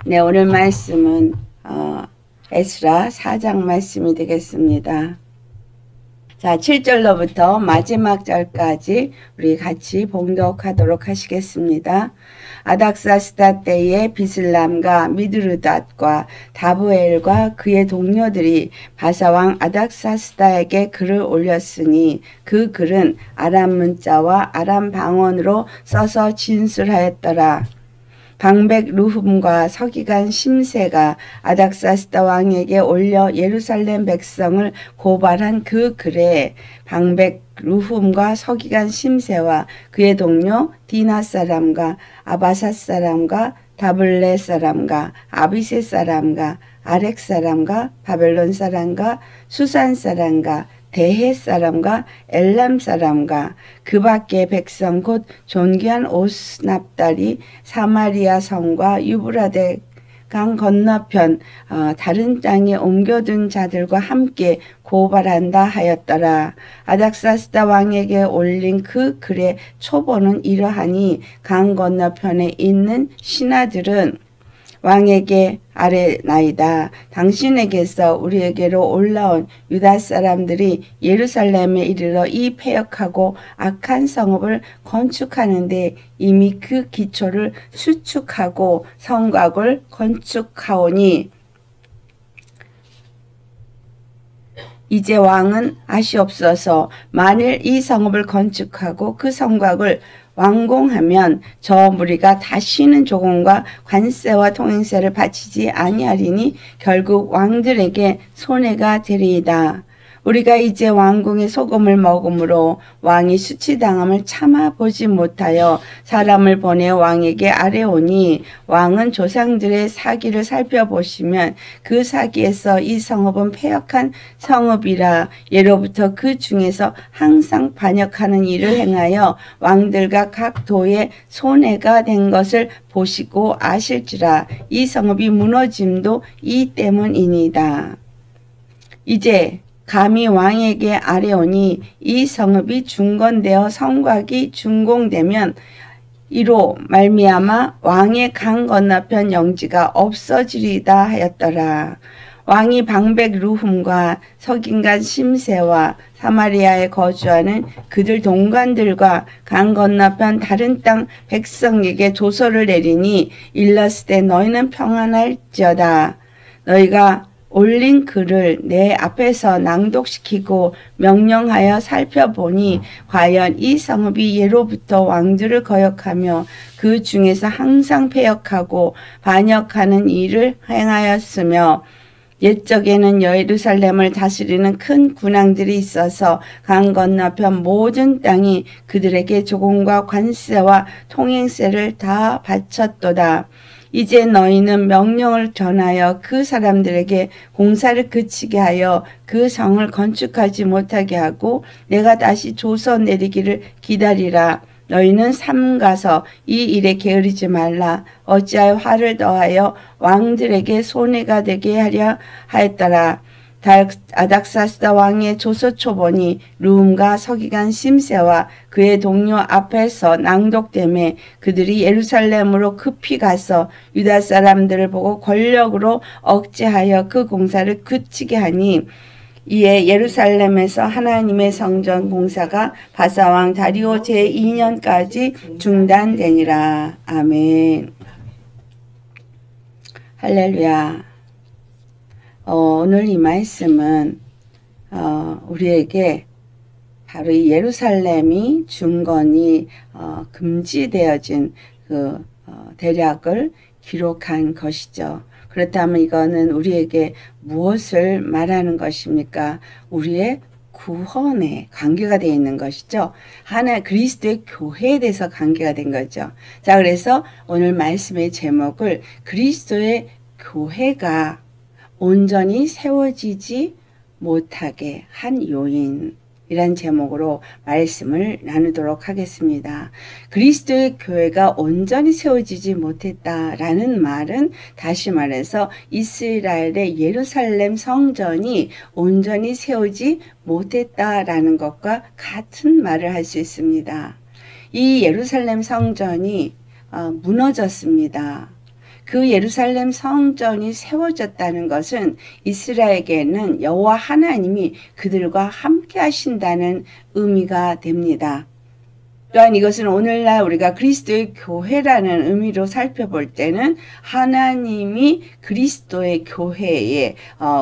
네, 오늘 말씀은 에스라 4장 말씀이 되겠습니다. 자, 7절로부터 마지막 절까지 우리 같이 봉독하도록 하시겠습니다. 아닥사스다 때에 비슬람과 미드르닷과 다부엘과 그의 동료들이 바사왕 아닥사스다에게 글을 올렸으니 그 글은 아람 문자와 아람 방언으로 써서 진술하였더라. 방백 루훔과 서기관 심세가 아닥사스다 왕에게 올려 예루살렘 백성을 고발한 그 글에 방백 루훔과 서기관 심세와 그의 동료 디나 사람과 아바사 사람과 다블레 사람과 아비세 사람과 아렉 사람과 바벨론 사람과 수산 사람과 대해 사람과 엘람 사람과 그 밖의 백성 곧 존귀한 오스납달이 사마리아 성과 유브라데 강 건너편 다른 땅에 옮겨둔 자들과 함께 고발한다 하였더라. 아닥사스다 왕에게 올린 그 글의 초본은 이러하니 강 건너편에 있는 신하들은 왕에게 아뢰나이다. 당신에게서 우리에게로 올라온 유다 사람들이 예루살렘에 이르러 이 패역하고 악한 성읍을 건축하는데 이미 그 기초를 수축하고 성곽을 건축하오니 이제 왕은 아시옵소서. 만일 이 성읍을 건축하고 그 성곽을 완공하면 저 무리가 다시는 조공과 관세와 통행세를 바치지 아니하리니 결국 왕들에게 손해가 되리이다. 우리가 이제 왕궁의 소금을 먹음으로 왕이 수치당함을 참아보지 못하여 사람을 보내 왕에게 아뢰오니 왕은 조상들의 사기를 살펴보시면 그 사기에서 이 성읍은 패역한 성읍이라 예로부터 그 중에서 항상 반역하는 일을 행하여 왕들과 각 도에 손해가 된 것을 보시고 아실지라 이 성읍이 무너짐도 이 때문이니이다. 이제 감히 왕에게 아뢰오니 이 성읍이 중건되어 성곽이 준공되면 이로 말미암아 왕의 강 건너편 영지가 없어지리다 하였더라. 왕이 방백 루훔과 서긴간 심세와 사마리아에 거주하는 그들 동관들과 강 건너편 다른 땅 백성에게 조서를 내리니 일러스되 너희는 평안할지어다. 너희가 올린 글을 내 앞에서 낭독시키고 명령하여 살펴보니 과연 이 성읍이 예로부터 왕들을 거역하며 그 중에서 항상 패역하고 반역하는 일을 행하였으며 옛적에는 예루살렘을 다스리는 큰 군왕들이 있어서 강 건너편 모든 땅이 그들에게 조공과 관세와 통행세를 다 바쳤도다. 이제 너희는 명령을 전하여 그 사람들에게 공사를 그치게 하여 그 성을 건축하지 못하게 하고 내가 다시 조서 내리기를 기다리라. 너희는 삼가서 이 일에 게으르지 말라. 어찌하여 화를 더하여 왕들에게 손해가 되게 하려 하였더라. 아닥사스다 왕의 조서 초본이 루움과 서기관 심세와 그의 동료 앞에서 낭독되매 그들이 예루살렘으로 급히 가서 유다 사람들을 보고 권력으로 억제하여 그 공사를 그치게 하니 이에 예루살렘에서 하나님의 성전 공사가 바사왕 다리오 제2년까지 중단되니라. 아멘. 할렐루야. 오늘 이 말씀은 우리에게 바로 이 예루살렘이 중건이 금지되어진 그 대략을 기록한 것이죠. 그렇다면 이거는 우리에게 무엇을 말하는 것입니까? 우리의 구원에 관계가 되어 있는 것이죠. 하나 그리스도의 교회에 대해서 관계가 된 거죠. 자, 그래서 오늘 말씀의 제목을 그리스도의 교회가 온전히 세워지지 못하게 한 요인이란 제목으로 말씀을 나누도록 하겠습니다. 그리스도의 교회가 온전히 세워지지 못했다라는 말은 다시 말해서 이스라엘의 예루살렘 성전이 온전히 세우지 못했다라는 것과 같은 말을 할 수 있습니다. 이 예루살렘 성전이 무너졌습니다. 그 예루살렘 성전이 세워졌다는 것은 이스라엘에게는 여호와 하나님이 그들과 함께 하신다는 의미가 됩니다. 또한 이것은 오늘날 우리가 그리스도의 교회라는 의미로 살펴볼 때는 하나님이 그리스도의 교회에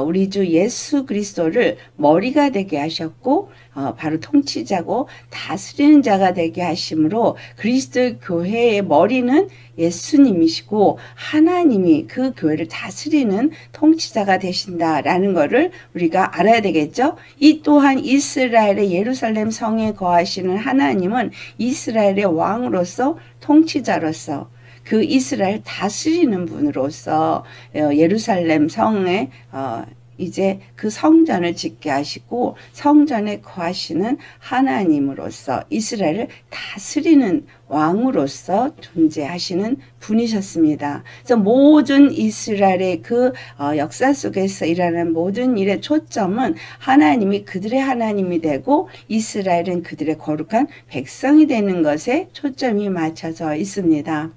우리 주 예수 그리스도를 머리가 되게 하셨고 바로 통치자고 다스리는 자가 되게 하심으로 그리스도의 교회의 머리는 예수님이시고 하나님이 그 교회를 다스리는 통치자가 되신다라는 것을 우리가 알아야 되겠죠. 이 또한 이스라엘의 예루살렘 성에 거하시는 하나님은 이스라엘의 왕으로서 통치자로서 그 이스라엘 다스리는 분으로서 예루살렘 성에 이제 그 성전을 짓게 하시고 성전에 거하시는 하나님으로서 이스라엘을 다스리는 왕으로서 존재하시는 분이셨습니다. 그래서 모든 이스라엘의 그 역사 속에서 일하는 모든 일의 초점은 하나님이 그들의 하나님이 되고 이스라엘은 그들의 거룩한 백성이 되는 것에 초점이 맞춰져 있습니다.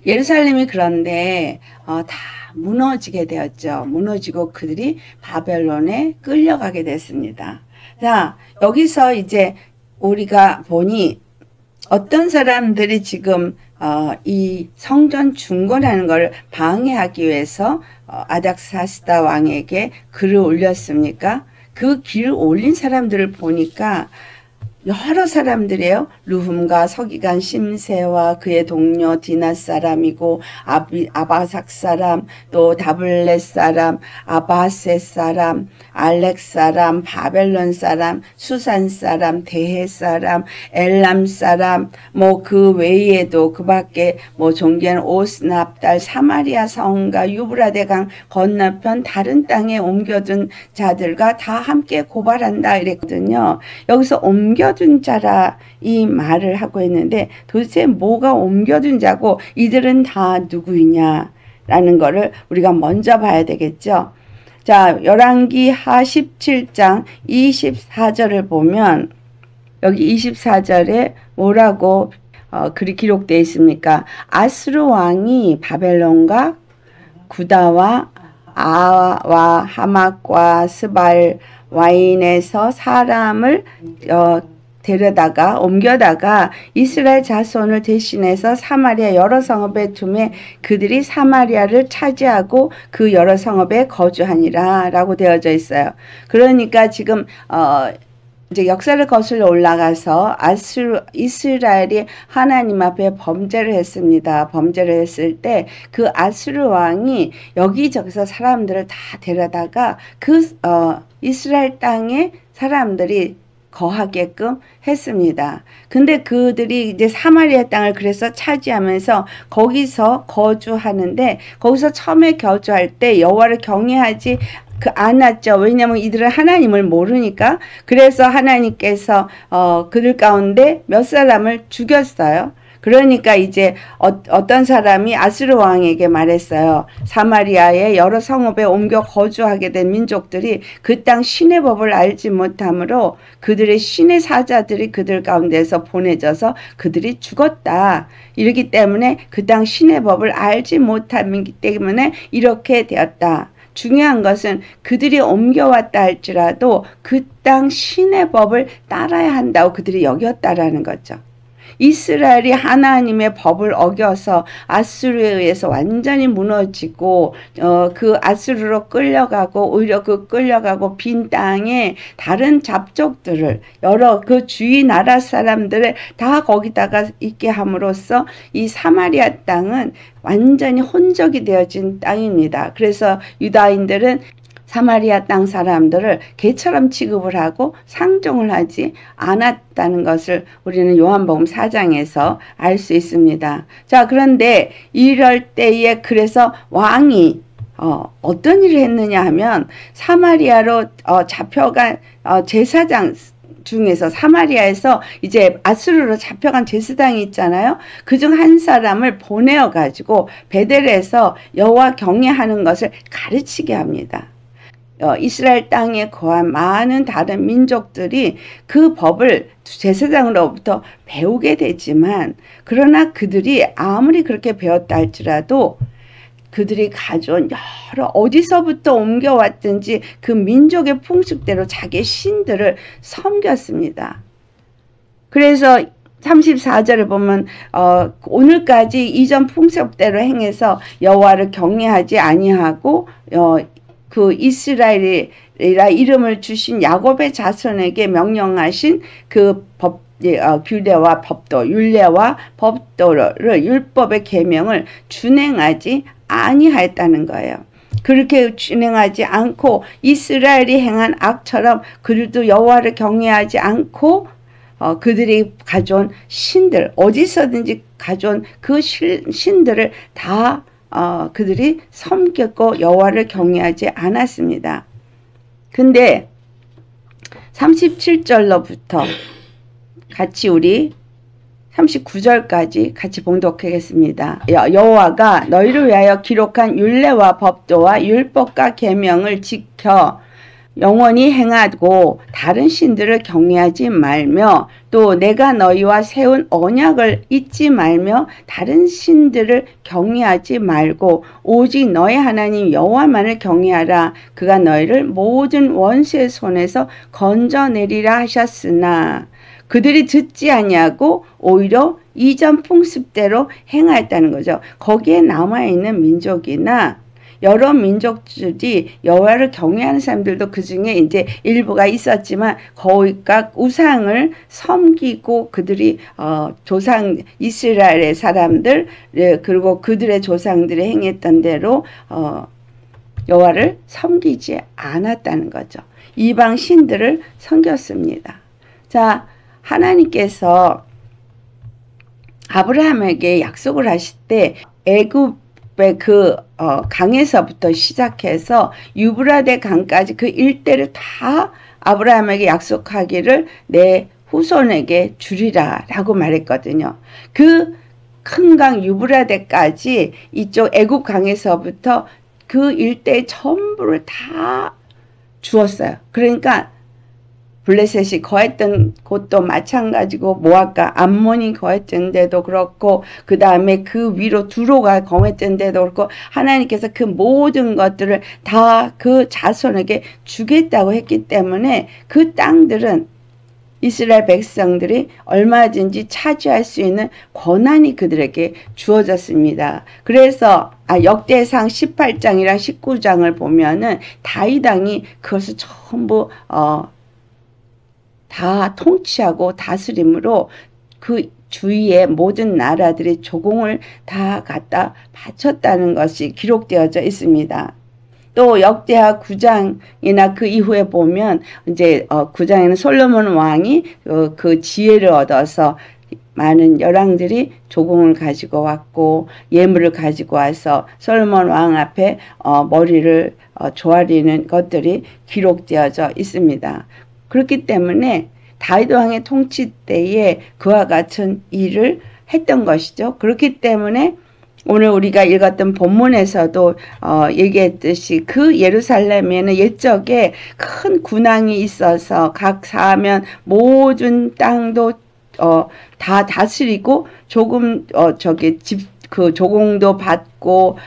예루살렘이 그런데 다 무너지게 되었죠. 무너지고 그들이 바벨론에 끌려가게 됐습니다. 자, 여기서 이제 우리가 보니 어떤 사람들이 지금 이 성전 중건하는 걸 방해하기 위해서 아닥사스다 왕에게 글을 올렸습니까? 그 글을 올린 사람들을 보니까 여러 사람들이에요. 르훔과 서기관 심세와 그의 동료 디나 사람이고 아바삭 사람, 또 다블렛 사람, 아바셋 사람, 알렉 사람, 바벨론 사람, 수산 사람, 대해 사람, 엘람 사람, 뭐 그 외에도 그 밖에 뭐 존귀한 오스납달, 사마리아 성과 유브라데 강 건너편 다른 땅에 옮겨둔 자들과 다 함께 고발한다 이랬거든요. 여기서 옮겨둔 자라 이 말을 하고 있는데 도대체 뭐가 옮겨둔 자고 이들은 다 누구이냐 라는 거를 우리가 먼저 봐야 되겠죠. 자, 열왕기하 17장 24절을 보면 여기 24절에 뭐라고 글이 기록되어 있습니까? 아수르 왕이 바벨론과 구다와 아와 하막과 스발 와인에서 사람을 데려다가 옮겨다가 이스라엘 자손을 대신해서 사마리아 여러 성읍에 두매 그들이 사마리아를 차지하고 그 여러 성읍에 거주하니라 라고 되어져 있어요. 그러니까 지금 이제 역사를 거슬러 올라가서 이스라엘이 하나님 앞에 범죄를 했습니다. 범죄를 했을 때 그 아수르 왕이 여기저기서 사람들을 다 데려다가 그 이스라엘 땅에 사람들이 거하게끔 했습니다. 근데 그들이 이제 사마리아 땅을 그래서 차지하면서 거기서 거주하는데 거기서 처음에 거주할 때 여호와를 경외하지 않았죠. 왜냐하면 이들은 하나님을 모르니까. 그래서 하나님께서 그들 가운데 몇 사람을 죽였어요. 그러니까 이제 어떤 사람이 아수르 왕에게 말했어요. 사마리아의 여러 성읍에 옮겨 거주하게 된 민족들이 그 땅 신의 법을 알지 못하므로 그들의 신의 사자들이 그들 가운데서 보내져서 그들이 죽었다. 이러기 때문에 그 땅 신의 법을 알지 못하기 때문에 이렇게 되었다. 중요한 것은 그들이 옮겨왔다 할지라도 그 땅 신의 법을 따라야 한다고 그들이 여겼다라는 거죠. 이스라엘이 하나님의 법을 어겨서 아수르에 의해서 완전히 무너지고 그 아수르로 끌려가고 오히려 그 끌려가고 빈 땅에 다른 잡족들을 여러 그 주위 나라 사람들을 다 거기다가 있게 함으로써 이 사마리아 땅은 완전히 혼적이 되어진 땅입니다. 그래서 유다인들은 사마리아 땅 사람들을 개처럼 취급을 하고 상종을 하지 않았다는 것을 우리는 요한복음 4장에서 알 수 있습니다. 자, 그런데 이럴 때에 그래서 왕이 어떤 일을 했느냐 하면 사마리아로 잡혀간 제사장 중에서 사마리아에서 이제 아수르로 잡혀간 제사장이 있잖아요. 그중 한 사람을 보내어 가지고 베델에서 여호와 경외하는 것을 가르치게 합니다. 이스라엘 땅에 거한 많은 다른 민족들이 그 법을 제사장으로부터 배우게 되지만, 그러나 그들이 아무리 그렇게 배웠다 할지라도 그들이 가져온 여러 어디서부터 옮겨왔든지 그 민족의 풍습대로 자기의 신들을 섬겼습니다. 그래서 34절을 보면 오늘까지 이전 풍습대로 행해서 여호와를 경외하지 아니하고 그 이스라엘이라 이름을 주신 야곱의 자손에게 명령하신 그 법 규례와 법도, 율례와 법도를 율법의 계명을 준행하지 아니하였다는 거예요. 그렇게 준행하지 않고 이스라엘이 행한 악처럼 그들도 여호와를 경외하지 않고 그들이 가져온 신들, 어디서든지 가져온 그 신들을 다 그들이 섬겼고 여호와를 경외하지 않았습니다. 근데 37절로부터 같이 우리 39절까지 같이 봉독하겠습니다. 여호와가 너희를 위하여 기록한 율례와 법도와 율법과 계명을 지켜 영원히 행하고 다른 신들을 경외하지 말며, 또 내가 너희와 세운 언약을 잊지 말며 다른 신들을 경외하지 말고 오직 너희 하나님 여호와만을 경외하라. 그가 너희를 모든 원수의 손에서 건져내리라 하셨으나 그들이 듣지 아니하고 오히려 이전 풍습대로 행하였다는 거죠. 거기에 남아있는 민족이나 여러 민족들이 여호와를 경외하는 사람들도 그 중에 이제 일부가 있었지만 거기가 우상을 섬기고 그들이 조상 이스라엘의 사람들 그리고 그들의 조상들이 행했던 대로 여호와를 섬기지 않았다는 거죠. 이방 신들을 섬겼습니다. 자, 하나님께서 아브라함에게 약속을 하실 때 애굽의 그 강에서부터 시작해서 유브라데 강까지 그 일대를 다 아브라함에게 약속하기를 내 후손에게 주리라 라고 말했거든요. 그 큰 강 유브라데까지 이쪽 애굽 강에서부터 그 일대 전부를 다 주었어요. 그러니까 블레셋이 거했던 곳도 마찬가지고 모압과 암몬이 거했던 데도 그렇고 그 다음에 그 위로 두로가 거했던 데도 그렇고 하나님께서 그 모든 것들을 다 그 자손에게 주겠다고 했기 때문에 그 땅들은 이스라엘 백성들이 얼마든지 차지할 수 있는 권한이 그들에게 주어졌습니다. 그래서 역대상 18장이랑 19장을 보면은 다윗 왕이 그것을 전부 다 통치하고 다스림으로 그 주위의 모든 나라들의 조공을 다 갖다 바쳤다는 것이 기록되어져 있습니다. 또 역대하 9장이나 그 이후에 보면 이제 9장에는 솔로몬 왕이 그 지혜를 얻어서 많은 열왕들이 조공을 가지고 왔고 예물을 가지고 와서 솔로몬 왕 앞에 머리를 조아리는 것들이 기록되어져 있습니다. 그렇기 때문에 다윗 왕의 통치 때에 그와 같은 일을 했던 것이죠. 그렇기 때문에 오늘 우리가 읽었던 본문에서도 얘기했듯이 그 예루살렘에는 옛적에 큰 군왕이 있어서 각 사면 모든 땅도 다 다스리고 조금 그 조공도 받고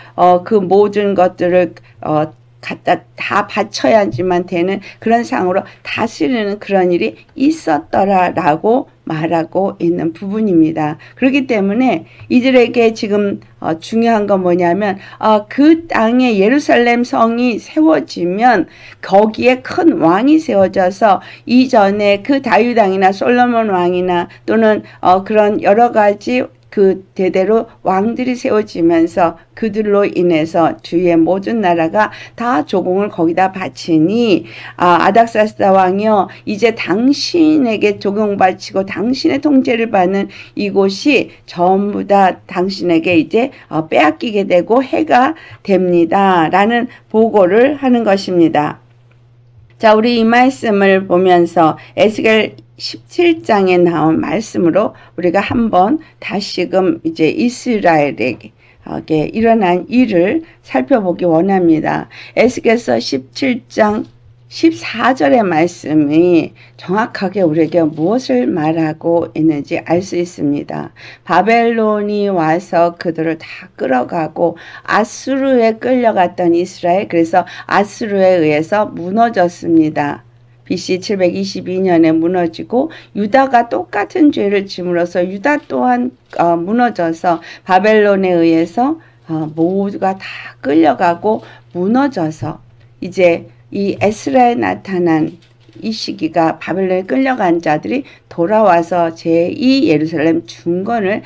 그 모든 것들을 갖다 다 바쳐야지만 되는 그런 상으로 다스리는 그런 일이 있었더라라고 말하고 있는 부분입니다. 그렇기 때문에 이들에게 지금 중요한 건 뭐냐면 그 땅에 예루살렘 성이 세워지면 거기에 큰 왕이 세워져서 이전에 그 다윗 왕이나 솔로몬 왕이나 또는 그런 여러 가지 그 대대로 왕들이 세워지면서 그들로 인해서 주위의 모든 나라가 다 조공을 거기다 바치니 아닥사스다 왕이여 이제 당신에게 조공 바치고 당신의 통제를 받는 이곳이 전부 다 당신에게 이제 빼앗기게 되고 해가 됩니다 라는 보고를 하는 것입니다. 자, 우리 이 말씀을 보면서 에스겔 17장에 나온 말씀으로 우리가 한번 다시금 이제 이스라엘에게 일어난 일을 살펴보기 원합니다. 에스겔서 17장 14절의 말씀이 정확하게 우리에게 무엇을 말하고 있는지 알 수 있습니다. 바벨론이 와서 그들을 다 끌어가고 아수르에 끌려갔던 이스라엘, 그래서 아수르에 의해서 무너졌습니다. BC 722년에 무너지고 유다가 똑같은 죄를 짐으로써 유다 또한 무너져서 바벨론에 의해서 모두가 다 끌려가고 무너져서 이제 이 에스라에 나타난 이 시기가 바벨론에 끌려간 자들이 돌아와서 제2 예루살렘 중건을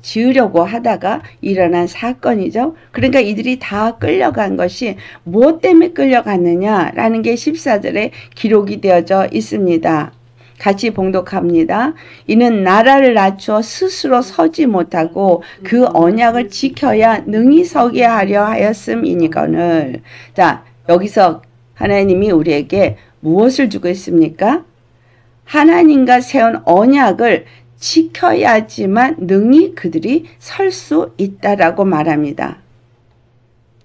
지으려고 하다가 일어난 사건이죠. 그러니까 이들이 다 끌려간 것이 무엇 때문에 끌려갔느냐라는 게 14절에 기록이 되어져 있습니다. 같이 봉독합니다. 이는 나라를 낮추어 스스로 서지 못하고 그 언약을 지켜야 능히 서게 하려 하였음이니거늘. 자, 여기서 하나님이 우리에게 무엇을 주고 있습니까? 하나님과 세운 언약을 지켜야지만 능히 그들이 설 수 있다라고 말합니다.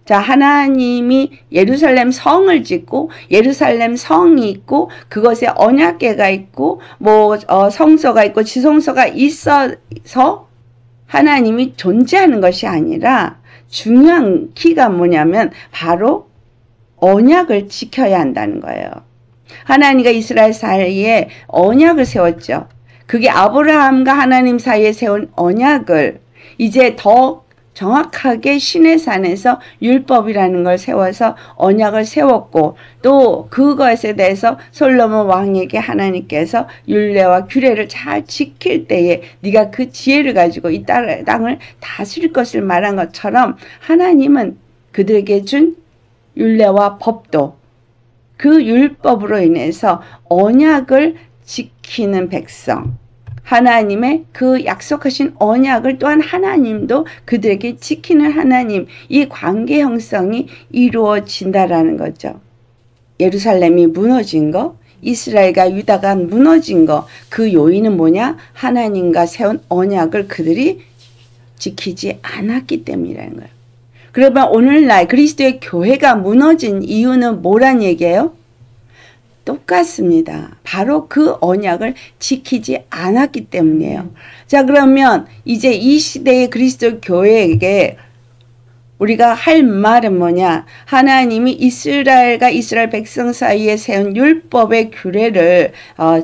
자, 하나님이 예루살렘 성을 짓고 예루살렘 성이 있고 그것에 언약궤가 있고 성소가 있고 지성소가 있어서 하나님이 존재하는 것이 아니라 중요한 키가 뭐냐면 바로 언약을 지켜야 한다는 거예요. 하나님과 이스라엘 사이에 언약을 세웠죠. 그게 아브라함과 하나님 사이에 세운 언약을 이제 더 정확하게 시내산에서 율법이라는 걸 세워서 언약을 세웠고 또 그것에 대해서 솔로몬 왕에게 하나님께서 율례와 규례를 잘 지킬 때에 네가 그 지혜를 가지고 이 땅을 다스릴 것을 말한 것처럼 하나님은 그들에게 준 율례와 법도 그 율법으로 인해서 언약을 지키는 백성, 하나님의 그 약속하신 언약을 또한 하나님도 그들에게 지키는 하나님, 이 관계 형성이 이루어진다라는 거죠. 예루살렘이 무너진 거, 이스라엘과 유다가 무너진 거, 그 요인은 뭐냐? 하나님과 세운 언약을 그들이 지키지 않았기 때문이라는 거예요. 그러면 오늘날 그리스도의 교회가 무너진 이유는 뭐란 얘기예요? 똑같습니다. 바로 그 언약을 지키지 않았기 때문이에요. 자, 그러면 이제 이 시대의 그리스도 교회에게 우리가 할 말은 뭐냐? 하나님이 이스라엘과 이스라엘 백성 사이에 세운 율법의 규례를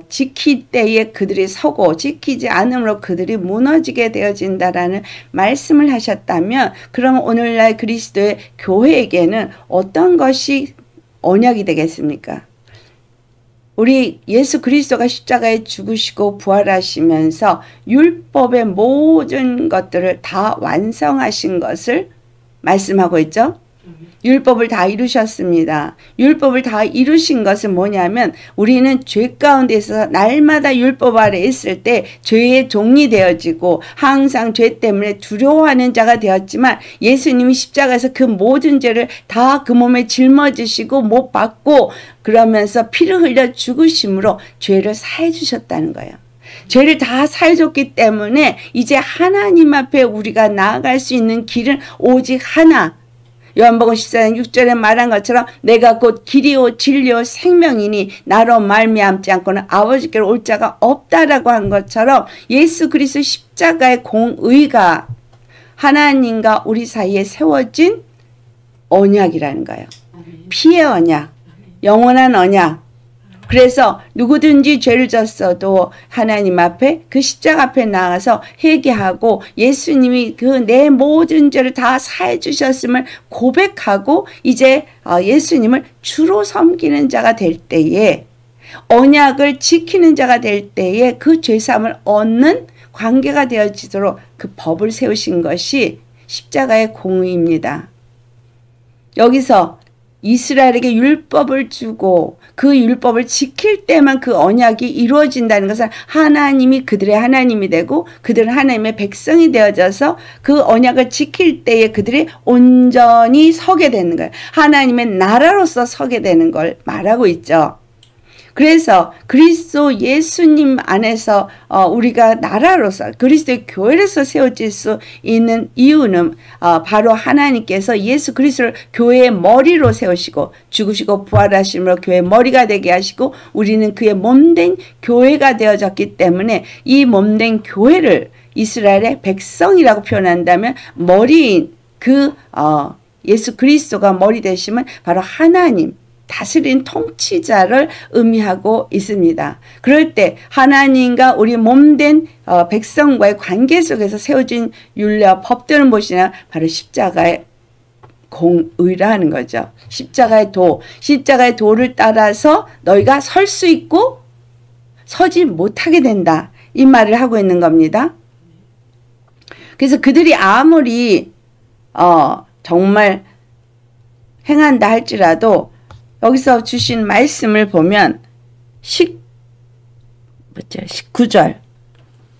지킬 때에 그들이 서고 지키지 않으므로 그들이 무너지게 되어진다라는 말씀을 하셨다면 그럼 오늘날 그리스도의 교회에게는 어떤 것이 언약이 되겠습니까? 우리 예수 그리스도가 십자가에 죽으시고 부활하시면서 율법의 모든 것들을 다 완성하신 것을 말씀하고 있죠. 율법을 다 이루셨습니다. 율법을 다 이루신 것은 뭐냐면 우리는 죄 가운데 있어서 날마다 율법 아래 있을 때 죄의 종이 되어지고 항상 죄 때문에 두려워하는 자가 되었지만 예수님이 십자가에서 그 모든 죄를 다 그 몸에 짊어지시고 못 받고 그러면서 피를 흘려 죽으심으로 죄를 사해 주셨다는 거예요. 죄를 다 사해줬기 때문에 이제 하나님 앞에 우리가 나아갈 수 있는 길은 오직 하나. 요한복음 14장 6절에 말한 것처럼 내가 곧 길이요 진리요 생명이니 나로 말미암지 않고는 아버지께로 올 자가 없다라고 한 것처럼 예수 그리스도 십자가의 공의가 하나님과 우리 사이에 세워진 언약이라는 거예요. 피의 언약, 영원한 언약. 그래서 누구든지 죄를 졌어도 하나님 앞에 그 십자가 앞에 나가서 회개하고 예수님이 그 내 모든 죄를 다 사해 주셨음을 고백하고 이제 예수님을 주로 섬기는 자가 될 때에 언약을 지키는 자가 될 때에 그 죄사함을 얻는 관계가 되어지도록 그 법을 세우신 것이 십자가의 공의입니다. 여기서 이스라엘에게 율법을 주고 그 율법을 지킬 때만 그 언약이 이루어진다는 것은 하나님이 그들의 하나님이 되고 그들은 하나님의 백성이 되어져서 그 언약을 지킬 때에 그들이 온전히 서게 되는 거예요. 하나님의 나라로서 서게 되는 걸 말하고 있죠. 그래서 그리스도 예수님 안에서 우리가 나라로서 그리스도의 교회로서 세워질 수 있는 이유는 바로 하나님께서 예수 그리스도를 교회의 머리로 세우시고 죽으시고 부활하심으로 교회의 머리가 되게 하시고 우리는 그의 몸된 교회가 되어졌기 때문에 이 몸된 교회를 이스라엘의 백성이라고 표현한다면 머리인 예수 그리스도가 머리 되시면 바로 하나님 다스린 통치자를 의미하고 있습니다. 그럴 때 하나님과 우리 몸된 백성과의 관계 속에서 세워진 윤리와 법들은 무엇이냐? 바로 십자가의 공의라 하는 거죠. 십자가의 도를 따라서 너희가 설 수 있고 서지 못하게 된다. 이 말을 하고 있는 겁니다. 그래서 그들이 아무리 정말 행한다 할지라도 여기서 주신 말씀을 보면 19절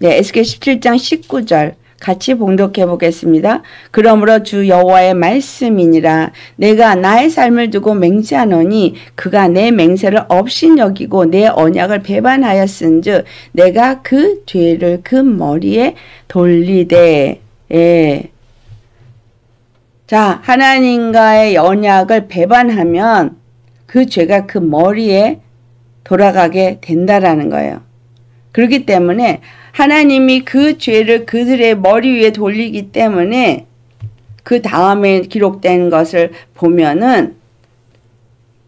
에스겔 17장 19절 같이 봉독해 보겠습니다. 그러므로 주 여호와의 말씀이니라 내가 나의 삶을 두고 맹세하노니 그가 내 맹세를 업신여기고 내 언약을 배반하였은즉 내가 그 죄를 그 머리에 돌리되 자 하나님과의 언약을 배반하면 그 죄가 그 머리에 돌아가게 된다라는 거예요. 그렇기 때문에 하나님이 그 죄를 그들의 머리 위에 돌리기 때문에 그 다음에 기록된 것을 보면은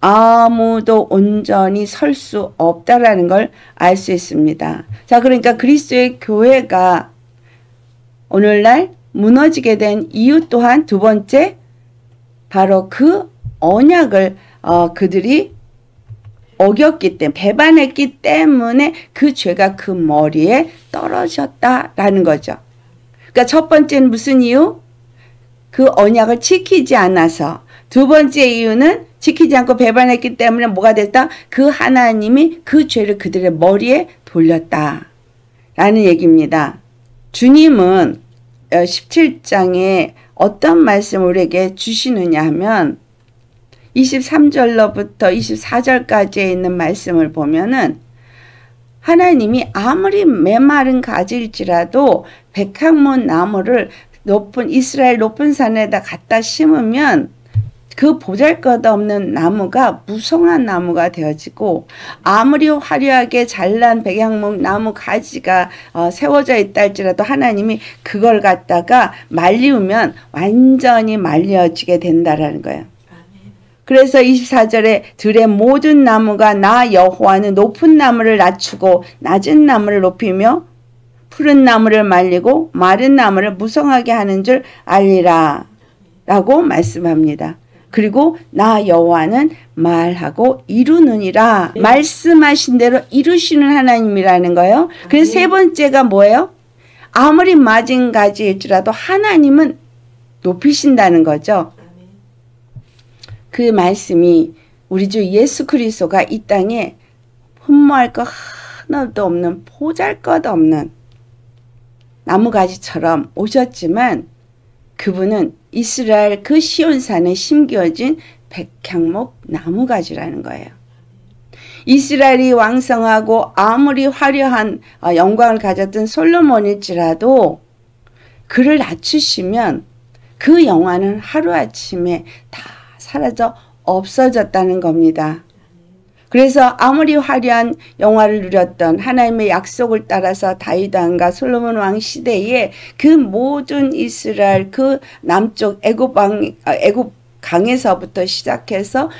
아무도 온전히 설 수 없다라는 걸 알 수 있습니다. 자, 그러니까 그리스도의 교회가 오늘날 무너지게 된 이유 또한 두 번째 바로 그 언약을 그들이 어겼기 때문에 배반했기 때문에 그 죄가 그 머리에 떨어졌다라는 거죠. 그러니까 첫 번째는 무슨 이유? 그 언약을 지키지 않아서. 두 번째 이유는 지키지 않고 배반했기 때문에 뭐가 됐다? 그 하나님이 그 죄를 그들의 머리에 돌렸다라는 얘기입니다. 주님은 17장에 어떤 말씀을 우리에게 주시느냐 하면 23절로부터 24절까지에 있는 말씀을 보면은 하나님이 아무리 메마른 가지일지라도 백향문 나무를 이스라엘 높은 산에다 갖다 심으면 그 보잘것없는 나무가 무성한 나무가 되어지고 아무리 화려하게 잘난 백향목 나무 가지가 세워져 있다 할지라도 하나님이 그걸 갖다가 말리우면 완전히 말려지게 된다라는 거예요. 그래서 24절에 들의 모든 나무가 나 여호와는 높은 나무를 낮추고 낮은 나무를 높이며 푸른 나무를 말리고 마른 나무를 무성하게 하는 줄 알리라 라고 말씀합니다. 그리고 나 여호와는 말하고 이루느니라. 말씀하신 대로 이루시는 하나님이라는 거예요. 그래서 세 번째가 뭐예요? 아무리 마징가지일지라도 하나님은 높이신다는 거죠. 그 말씀이 우리 주 예수 그리스도가 이 땅에 흠모할 것 하나도 없는 보잘것없는 나무가지처럼 오셨지만 그분은 이스라엘 그 시온산에 심겨진 백향목 나무가지라는 거예요. 이스라엘이 왕성하고 아무리 화려한 영광을 가졌던 솔로몬일지라도 그를 낮추시면 그 영화는 하루아침에 다 사라져 없어졌다는 겁니다. 그래서 아무리 화려한 영화를 누렸던 하나님의 약속을 따라서 다윗 왕과 솔로몬 왕 시대에 그 모든 이스라엘 그 남쪽 애굽 강에서부터 시작해서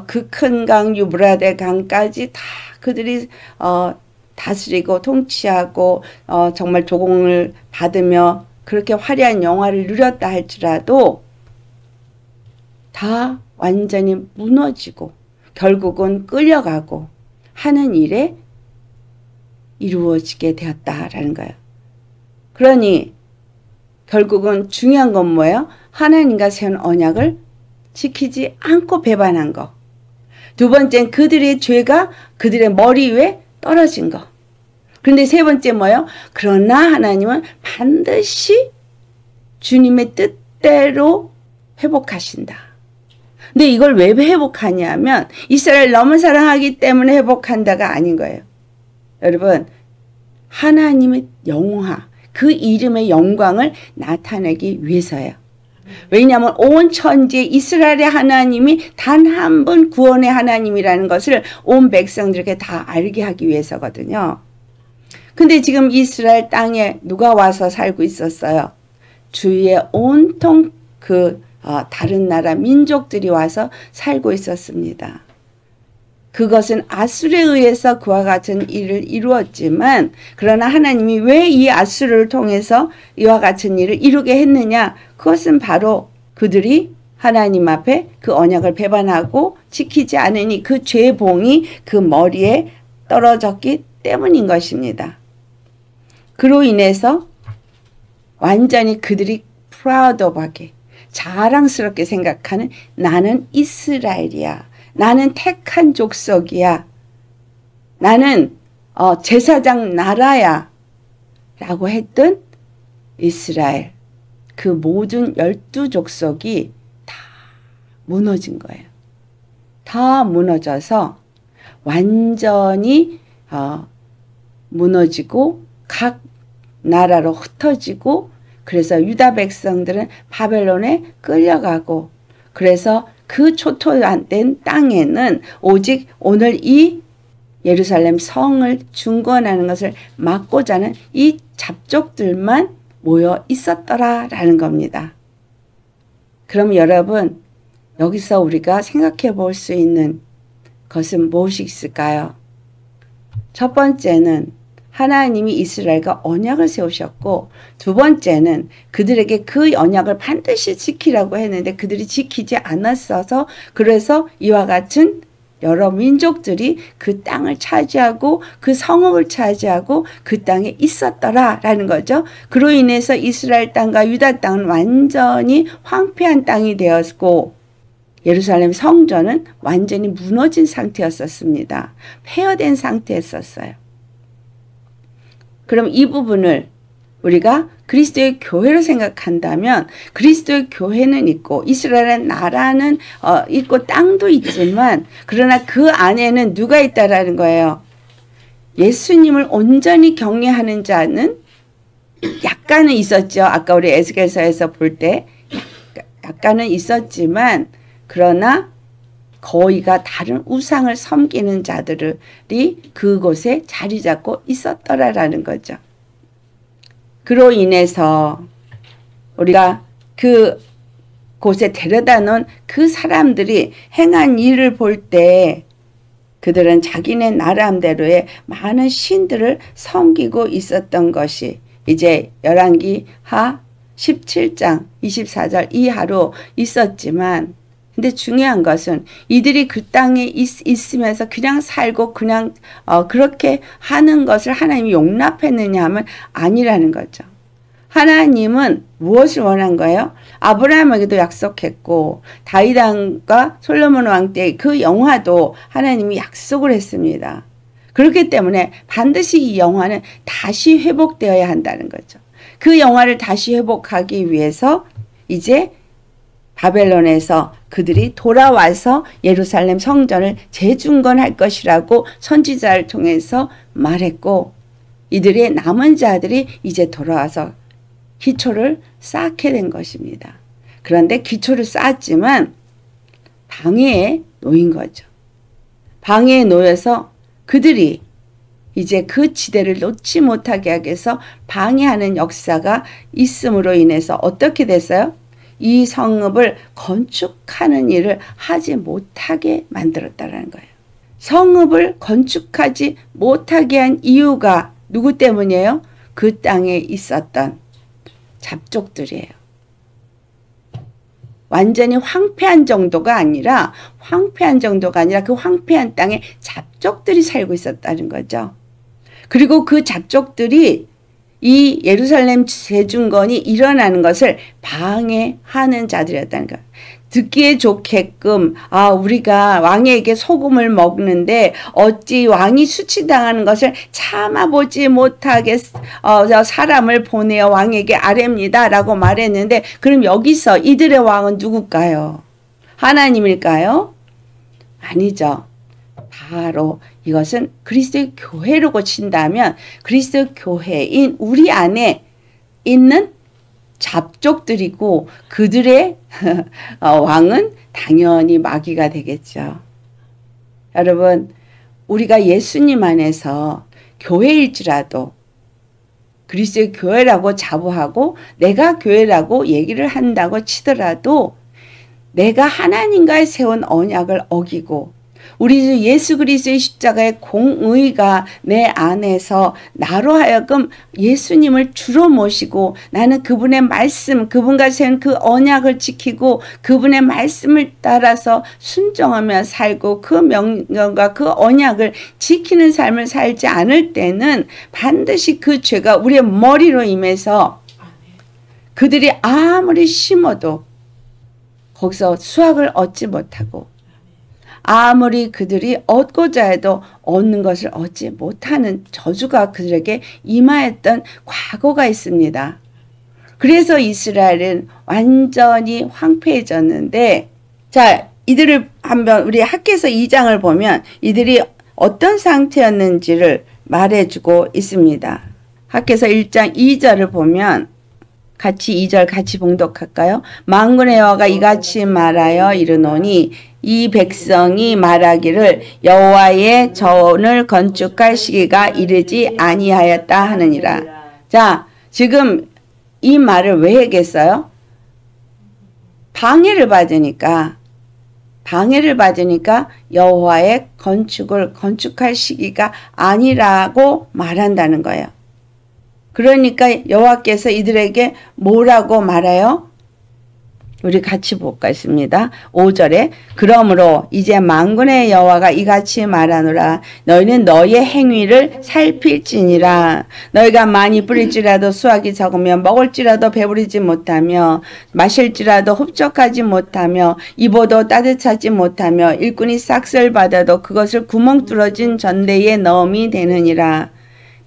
그 큰 강 유브라데 강까지 다 그들이 다스리고 통치하고 정말 조공을 받으며 그렇게 화려한 영화를 누렸다 할지라도 다 완전히 무너지고 결국은 끌려가고 하는 일에 이루어지게 되었다라는 거예요. 그러니 결국은 중요한 건 뭐예요? 하나님과 세운 언약을 지키지 않고 배반한 거. 두 번째는 그들의 죄가 그들의 머리 위에 떨어진 거. 그런데 세 번째 뭐예요? 그러나 하나님은 반드시 주님의 뜻대로 회복하신다. 근데 이걸 왜 회복하냐면 이스라엘 너무 사랑하기 때문에 회복한다가 아닌 거예요. 여러분, 하나님의 영화, 그 이름의 영광을 나타내기 위해서예요. 왜냐하면 온 천지에 이스라엘의 하나님이 단 한 분 구원의 하나님이라는 것을 온 백성들에게 다 알게 하기 위해서거든요. 근데 지금 이스라엘 땅에 누가 와서 살고 있었어요? 주위에 온통 다른 나라 민족들이 와서 살고 있었습니다. 그것은 아수르에 의해서 그와 같은 일을 이루었지만, 그러나 하나님이 왜 이 아수르를 통해서 이와 같은 일을 이루게 했느냐? 그것은 바로 그들이 하나님 앞에 그 언약을 배반하고 지키지 않으니 그 죄봉이 그 머리에 떨어졌기 때문인 것입니다. 그로 인해서 완전히 그들이 프라우드하게 자랑스럽게 생각하는, 나는 이스라엘이야, 나는 택한 족속이야, 나는 제사장 나라야 라고 했던 이스라엘, 그 모든 12족속이 다 무너진 거예요. 다 무너져서 완전히 무너지고 각 나라로 흩어지고, 그래서 유다 백성들은 바벨론에 끌려가고, 그래서 그 초토화된 땅에는 오직 오늘 이 예루살렘 성을 중건하는 것을 막고자 하는 이 잡족들만 모여 있었더라라는 겁니다. 그럼 여러분, 여기서 우리가 생각해 볼 수 있는 것은 무엇이 있을까요? 첫 번째는 하나님이 이스라엘과 언약을 세우셨고, 두 번째는 그들에게 그 언약을 반드시 지키라고 했는데 그들이 지키지 않았어서, 그래서 이와 같은 여러 민족들이 그 땅을 차지하고 그 성읍을 차지하고 그 땅에 있었더라라는 거죠. 그로 인해서 이스라엘 땅과 유다 땅은 완전히 황폐한 땅이 되었고, 예루살렘 성전은 완전히 무너진 상태였었습니다. 폐허된 상태였었어요. 그럼 이 부분을 우리가 그리스도의 교회로 생각한다면, 그리스도의 교회는 있고 이스라엘 나라는 있고 땅도 있지만, 그러나 그 안에는 누가 있다라는 거예요? 예수님을 온전히 경외하는 자는 약간은 있었죠. 아까 우리 에스겔서에서 볼 때 약간은 있었지만, 그러나 거의가 다른 우상을 섬기는 자들이 그곳에 자리 잡고 있었더라라는 거죠. 그로 인해서 우리가 그 곳에 데려다 놓은 그 사람들이 행한 일을 볼 때 그들은 자기네 나름대로의 많은 신들을 섬기고 있었던 것이 이제 열왕기하 17장 24절 이하로 있었지만, 근데 중요한 것은 이들이 그 땅에 있으면서 그냥 살고 그냥 그렇게 하는 것을 하나님이 용납했느냐 하면 아니라는 거죠. 하나님은 무엇을 원한 거예요? 아브라함에게도 약속했고, 다윗 왕과 솔로몬 왕 때 그 영화도 하나님이 약속을 했습니다. 그렇기 때문에 반드시 이 영화는 다시 회복되어야 한다는 거죠. 그 영화를 다시 회복하기 위해서 이제 바벨론에서 그들이 돌아와서 예루살렘 성전을 재중건할 것이라고 선지자를 통해서 말했고, 이들의 남은 자들이 이제 돌아와서 기초를 쌓게 된 것입니다. 그런데 기초를 쌓았지만 방해에 놓인 거죠. 방해에 놓여서 그들이 이제 그 지대를 놓지 못하게 하기 위해서 방해하는 역사가 있음으로 인해서 어떻게 됐어요? 이 성읍을 건축하는 일을 하지 못하게 만들었다는 거예요. 성읍을 건축하지 못하게 한 이유가 누구 때문이에요? 그 땅에 있었던 잡족들이에요. 완전히 황폐한 정도가 아니라 그 황폐한 땅에 잡족들이 살고 있었다는 거죠. 그리고 그 잡족들이 이 예루살렘 재중건이 일어나는 것을 방해하는 자들이었다는 거예요. 듣기에 좋게끔 우리가 왕에게 소금을 먹는데 어찌 왕이 수치당하는 것을 참아보지 못하게 사람을 보내어 왕에게 아뢰입니다 라고 말했는데, 그럼 여기서 이들의 왕은 누굴까요? 하나님일까요? 아니죠. 바로 이것은 그리스도의 교회로 고친다면 그리스도의 교회인 우리 안에 있는 잡족들이고 그들의 왕은 당연히 마귀가 되겠죠. 여러분, 우리가 예수님 안에서 교회일지라도 그리스도의 교회라고 자부하고 내가 교회라고 얘기를 한다고 치더라도 내가 하나님과 세운 언약을 어기고 우리 주 예수 그리스도의 십자가의 공의가 내 안에서 나로 하여금 예수님을 주로 모시고 나는 그분의 말씀, 그분과 세운 그 언약을 지키고 그분의 말씀을 따라서 순종하며 살고 그 명령과 그 언약을 지키는 삶을 살지 않을 때는 반드시 그 죄가 우리의 머리로 임해서 그들이 아무리 심어도 거기서 수확을 얻지 못하고 아무리 그들이 얻고자 해도 얻는 것을 얻지 못하는 저주가 그들에게 임하였던 과거가 있습니다. 그래서 이스라엘은 완전히 황폐해졌는데 자, 이들을 한번 우리 학개서 2장을 보면 이들이 어떤 상태였는지를 말해주고 있습니다. 학개서 1장 2절을 보면 같이 2절 같이 봉독할까요? 만군의 여호와가 이같이 말하여 이르노니 이 백성이 말하기를 여호와의 전을 건축할 시기가 이르지 아니하였다 하느니라. 자, 지금 이 말을 왜 했겠어요? 방해를 받으니까 여호와의 건축을 건축할 시기가 아니라고 말한다는 거예요. 그러니까 여호와께서 이들에게 뭐라고 말해요? 우리 같이 보겠습니다. 5절에 그러므로 이제 만군의 여호와가 이같이 말하노라. 너희는 너희의 행위를 살필지니라. 너희가 많이 뿌릴지라도 수확이 적으며 먹을지라도 배부르지 못하며 마실지라도 흡족하지 못하며 입어도 따뜻하지 못하며 일꾼이 싹쓸 받아도 그것을 구멍 뚫어진 전대에 넣음이 되느니라.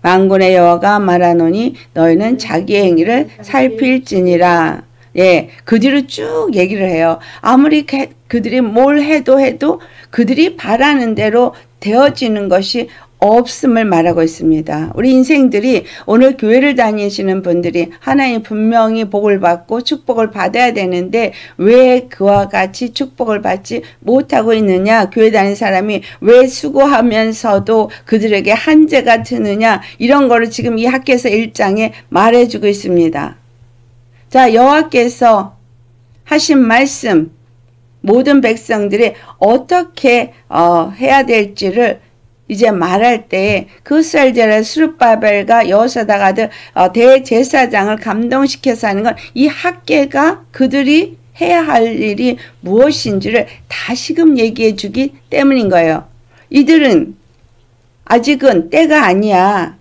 만군의 여호와가 말하노니 너희는 자기의 행위를 살필지니라. 예, 그 뒤로 쭉 얘기를 해요. 아무리 그들이 뭘 해도 그들이 바라는 대로 되어지는 것이 없음을 말하고 있습니다. 우리 인생들이 오늘 교회를 다니시는 분들이 하나님 분명히 복을 받고 축복을 받아야 되는데 왜 그와 같이 축복을 받지 못하고 있느냐? 교회 다니는 사람이 왜 수고하면서도 그들에게 한계가 드느냐? 이런 거를 지금 이 학개서 1장에 말해주고 있습니다. 자, 여호와께서 하신 말씀 모든 백성들이 어떻게 해야 될지를 이제 말할 때 그 쌀제라 스룹바벨과 여호사닥 아들 대제사장을 감동시켜서 하는 건 이 학개가 그들이 해야 할 일이 무엇인지를 다시금 얘기해 주기 때문인 거예요. 이들은 아직은 때가 아니야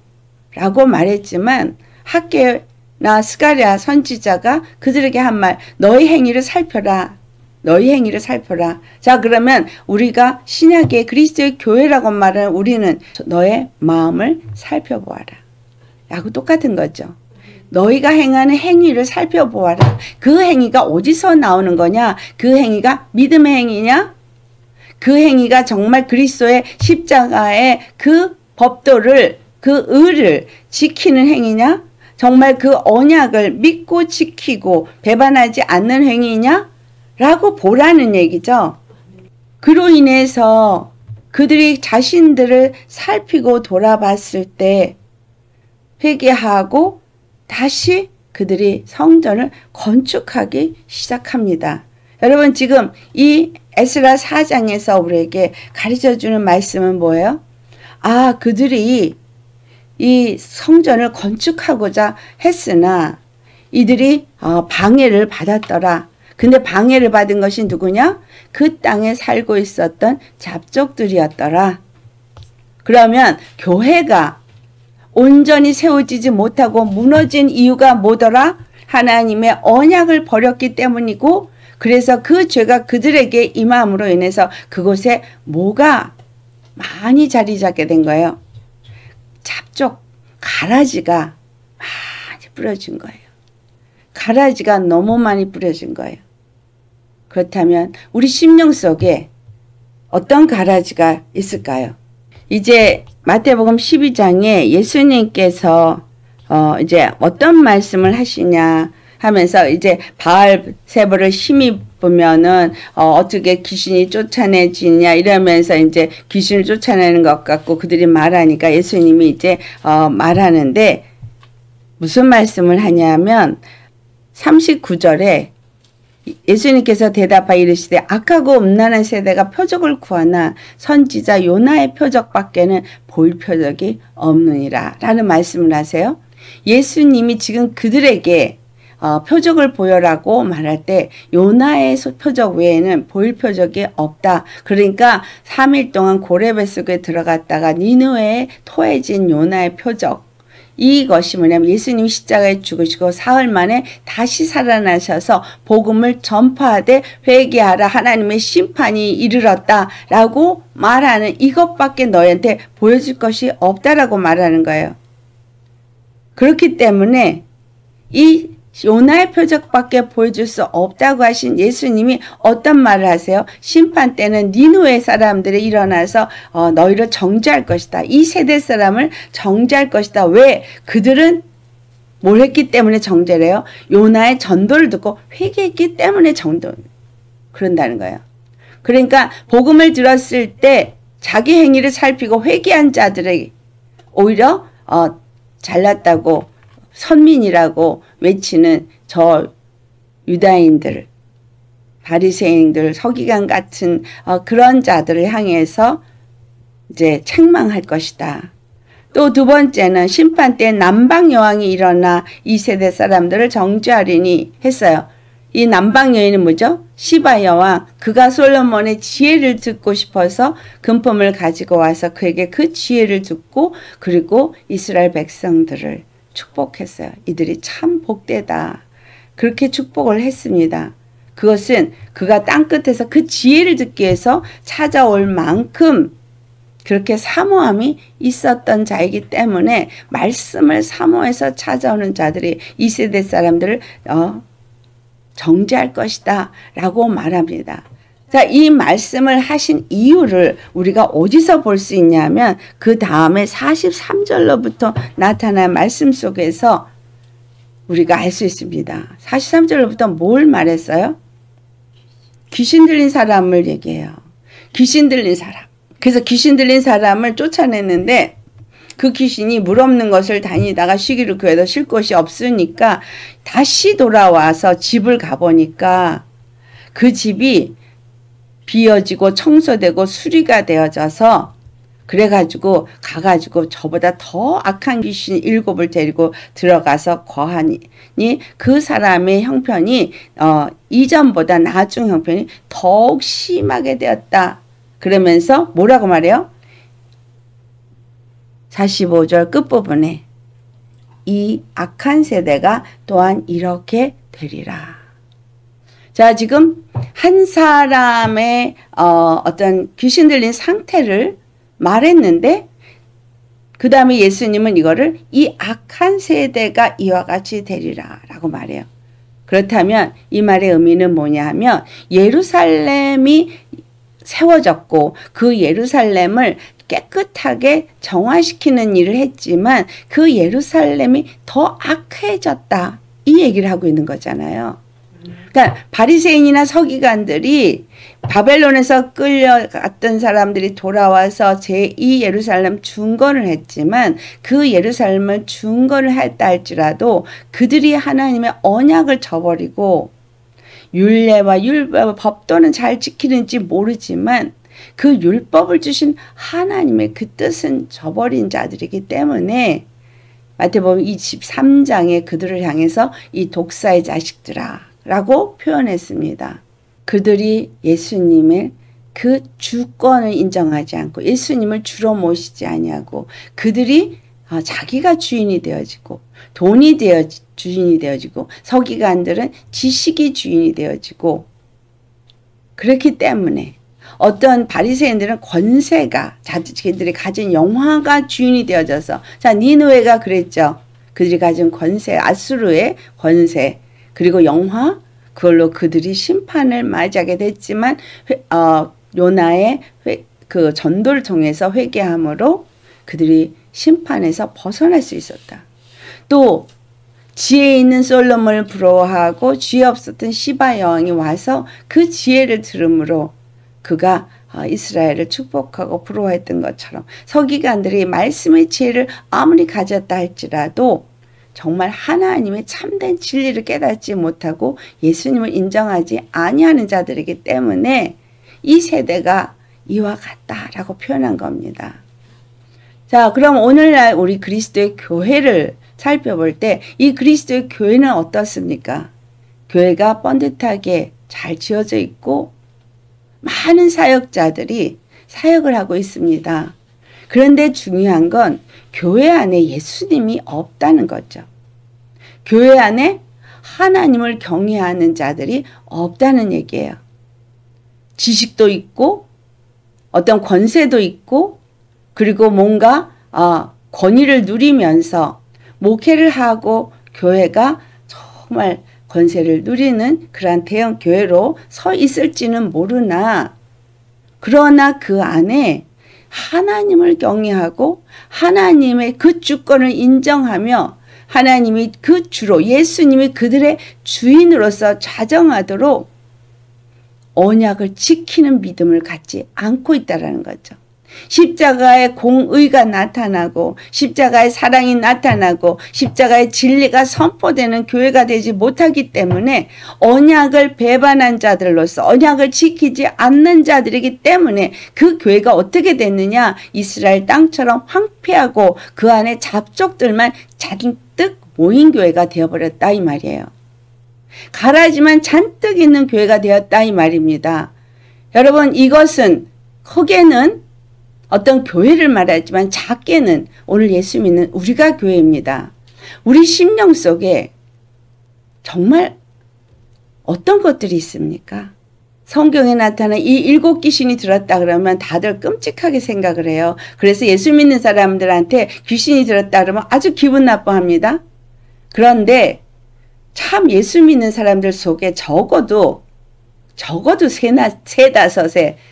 라고 말했지만 학개나 스가랴 선지자가 그들에게 한 말, 너희 행위를 살펴라. 너희 행위를 살펴라. 자, 그러면 우리가 신약의 그리스도의 교회라고 말하는 우리는 너의 마음을 살펴보아라. 라고 똑같은 거죠. 너희가 행하는 행위를 살펴보아라. 그 행위가 어디서 나오는 거냐? 그 행위가 믿음의 행위냐? 그 행위가 정말 그리스도의 십자가의 그 법도를, 그 의를 지키는 행위냐? 정말 그 언약을 믿고 지키고 배반하지 않는 행위냐? 라고 보라는 얘기죠. 그로 인해서 그들이 자신들을 살피고 돌아봤을 때 회개하고 다시 그들이 성전을 건축하기 시작합니다. 여러분, 지금 이 에스라 4장에서 우리에게 가르쳐주는 말씀은 뭐예요? 아, 그들이 이 성전을 건축하고자 했으나 이들이 방해를 받았더라. 근데 방해를 받은 것이 누구냐? 그 땅에 살고 있었던 잡족들이었더라. 그러면 교회가 온전히 세워지지 못하고 무너진 이유가 뭐더라? 하나님의 언약을 버렸기 때문이고, 그래서 그 죄가 그들에게 임함으로 인해서 그곳에 뭐가 많이 자리 잡게 된 거예요. 잡족, 가라지가 많이 뿌려진 거예요. 가라지가 너무 많이 뿌려진 거예요. 그렇다면 우리 심령 속에 어떤 가라지가 있을까요? 이제 마태복음 12장에 예수님께서 이제 어떤 말씀을 하시냐 하면서 이제 바알세불을 힘입으면은 어떻게 귀신이 쫓아내지냐 이러면서 이제 귀신을 쫓아내는 것 같고 그들이 말하니까 예수님이 이제 말하는데 무슨 말씀을 하냐면 39절에 예수님께서 대답하여 이르시되 악하고 음란한 세대가 표적을 구하나 선지자 요나의 표적밖에는 보일 표적이 없느니라 라는 말씀을 하세요. 예수님이 지금 그들에게 표적을 보여라고 말할 때 요나의 표적 외에는 보일 표적이 없다. 그러니까 3일 동안 고래뱃속에 들어갔다가 니느웨에 토해진 요나의 표적, 이것이 뭐냐면 예수님이 십자가에 죽으시고 사흘 만에 다시 살아나셔서 복음을 전파하되 회개하라 하나님의 심판이 이르렀다라고 말하는 이것밖에 너희한테 보여줄 것이 없다라고 말하는 거예요. 그렇기 때문에 이 요나의 표적밖에 보여줄 수 없다고 하신 예수님이 어떤 말을 하세요? 심판 때는 니느웨 사람들이 일어나서 너희를 정죄할 것이다. 이 세대 사람을 정죄할 것이다. 왜? 그들은 뭘 했기 때문에 정죄를 해요? 요나의 전도를 듣고 회개했기 때문에 그런다는 거예요. 그러니까 복음을 들었을 때 자기 행위를 살피고 회개한 자들에게 오히려 잘났다고 선민이라고 외치는 저 유다인들, 바리새인들, 서기관 같은 그런 자들을 향해서 이제 책망할 것이다. 또 두 번째는 심판 때 남방 여왕이 일어나 이 세대 사람들을 정죄하리니 했어요. 이 남방 여인은 뭐죠? 시바 여왕. 그가 솔로몬의 지혜를 듣고 싶어서 금품을 가지고 와서 그에게 그 지혜를 듣고 그리고 이스라엘 백성들을 축복했어요. 이들이 참 복되다. 그렇게 축복을 했습니다. 그것은 그가 땅끝에서 그 지혜를 듣기 위해서 찾아올 만큼 그렇게 사모함이 있었던 자이기 때문에 말씀을 사모해서 찾아오는 자들이 이 세대 사람들을 정죄할 것이다 라고 말합니다. 자, 이 말씀을 하신 이유를 우리가 어디서 볼 수 있냐면 그 다음에 43절로부터 나타난 말씀 속에서 우리가 알 수 있습니다. 43절로부터 뭘 말했어요? 귀신 들린 사람을 얘기해요. 귀신 들린 사람. 그래서 귀신 들린 사람을 쫓아냈는데 그 귀신이 물 없는 것을 다니다가 쉬기를 구해도 쉴 곳이 없으니까 다시 돌아와서 집을 가보니까 그 집이 비어지고 청소되고 수리가 되어져서 그래가지고 가가지고 저보다 더 악한 귀신 7을 데리고 들어가서 거하니 그 사람의 형편이 이전보다 나중 형편이 더욱 심하게 되었다. 그러면서 뭐라고 말해요? 45절 끝부분에 이 악한 세대가 또한 이렇게 되리라. 자, 지금 한 사람의 어떤 귀신 들린 상태를 말했는데 그 다음에 예수님은 이거를 이 악한 세대가 이와 같이 되리라 라고 말해요. 그렇다면 이 말의 의미는 뭐냐 하면 예루살렘이 세워졌고 그 예루살렘을 깨끗하게 정화시키는 일을 했지만 그 예루살렘이 더 악해졌다. 이 얘기를 하고 있는 거잖아요. 그러니까 바리새인이나 서기관들이 바벨론에서 끌려갔던 사람들이 돌아와서 제2 예루살렘 중건을 했지만 그 예루살렘을 중건을 했다 할지라도 그들이 하나님의 언약을 저버리고 율례와 법도는 잘 지키는지 모르지만 그 율법을 주신 하나님의 그 뜻은 저버린 자들이기 때문에 마태복음 23장에 그들을 향해서 이 독사의 자식들아 라고 표현했습니다. 그들이 예수님의 그 주권을 인정하지 않고 예수님을 주로 모시지 아니하고 그들이 자기가 주인이 되어지고 돈이 주인이 되어지고 서기관들은 지식이 주인이 되어지고 그렇기 때문에 어떤 바리새인들은 권세가 자기들이 가진 영화가 주인이 되어져서 자 니느웨가 그랬죠. 그들이 가진 권세 아수르의 권세 그리고 영화 그걸로 그들이 심판을 맞이하게 됐지만 요나의 그 전도를 통해서 회개함으로 그들이 심판에서 벗어날 수 있었다. 또 지혜 있는 솔로몬을 부러워하고 지혜 없었던 시바 여왕이 와서 그 지혜를 들음으로 그가 이스라엘을 축복하고 부러워했던 것처럼 서기관들이 말씀의 지혜를 아무리 가졌다 할지라도 정말 하나님의 참된 진리를 깨닫지 못하고 예수님을 인정하지 아니하는 자들이기 때문에 이 세대가 이와 같다라고 표현한 겁니다. 자, 그럼 오늘날 우리 그리스도의 교회를 살펴볼 때 이 그리스도의 교회는 어떻습니까? 교회가 번듯하게 잘 지어져 있고 많은 사역자들이 사역을 하고 있습니다. 그런데 중요한 건 교회 안에 예수님이 없다는 거죠. 교회 안에 하나님을 경외하는 자들이 없다는 얘기예요. 지식도 있고 어떤 권세도 있고 그리고 뭔가 권위를 누리면서 목회를 하고 교회가 정말 권세를 누리는 그러한 대형 교회로 서 있을지는 모르나 그러나 그 안에 하나님을 경외하고 하나님의 그 주권을 인정하며 하나님이 그 주로 예수님이 그들의 주인으로서 자정하도록 언약을 지키는 믿음을 갖지 않고 있다는 거죠. 십자가의 공의가 나타나고 십자가의 사랑이 나타나고 십자가의 진리가 선포되는 교회가 되지 못하기 때문에 언약을 배반한 자들로서 언약을 지키지 않는 자들이기 때문에 그 교회가 어떻게 됐느냐, 이스라엘 땅처럼 황폐하고 그 안에 잡족들만 잔뜩 모인 교회가 되어버렸다 이 말이에요. 가라지만 잔뜩 있는 교회가 되었다 이 말입니다. 여러분, 이것은 크게는 어떤 교회를 말하지만 작게는 오늘 예수 믿는 우리가 교회입니다. 우리 심령 속에 정말 어떤 것들이 있습니까? 성경에 나타난 이 7 귀신이 들었다 그러면 다들 끔찍하게 생각을 해요. 그래서 예수 믿는 사람들한테 귀신이 들었다 그러면 아주 기분 나빠합니다. 그런데 참 예수 믿는 사람들 속에 적어도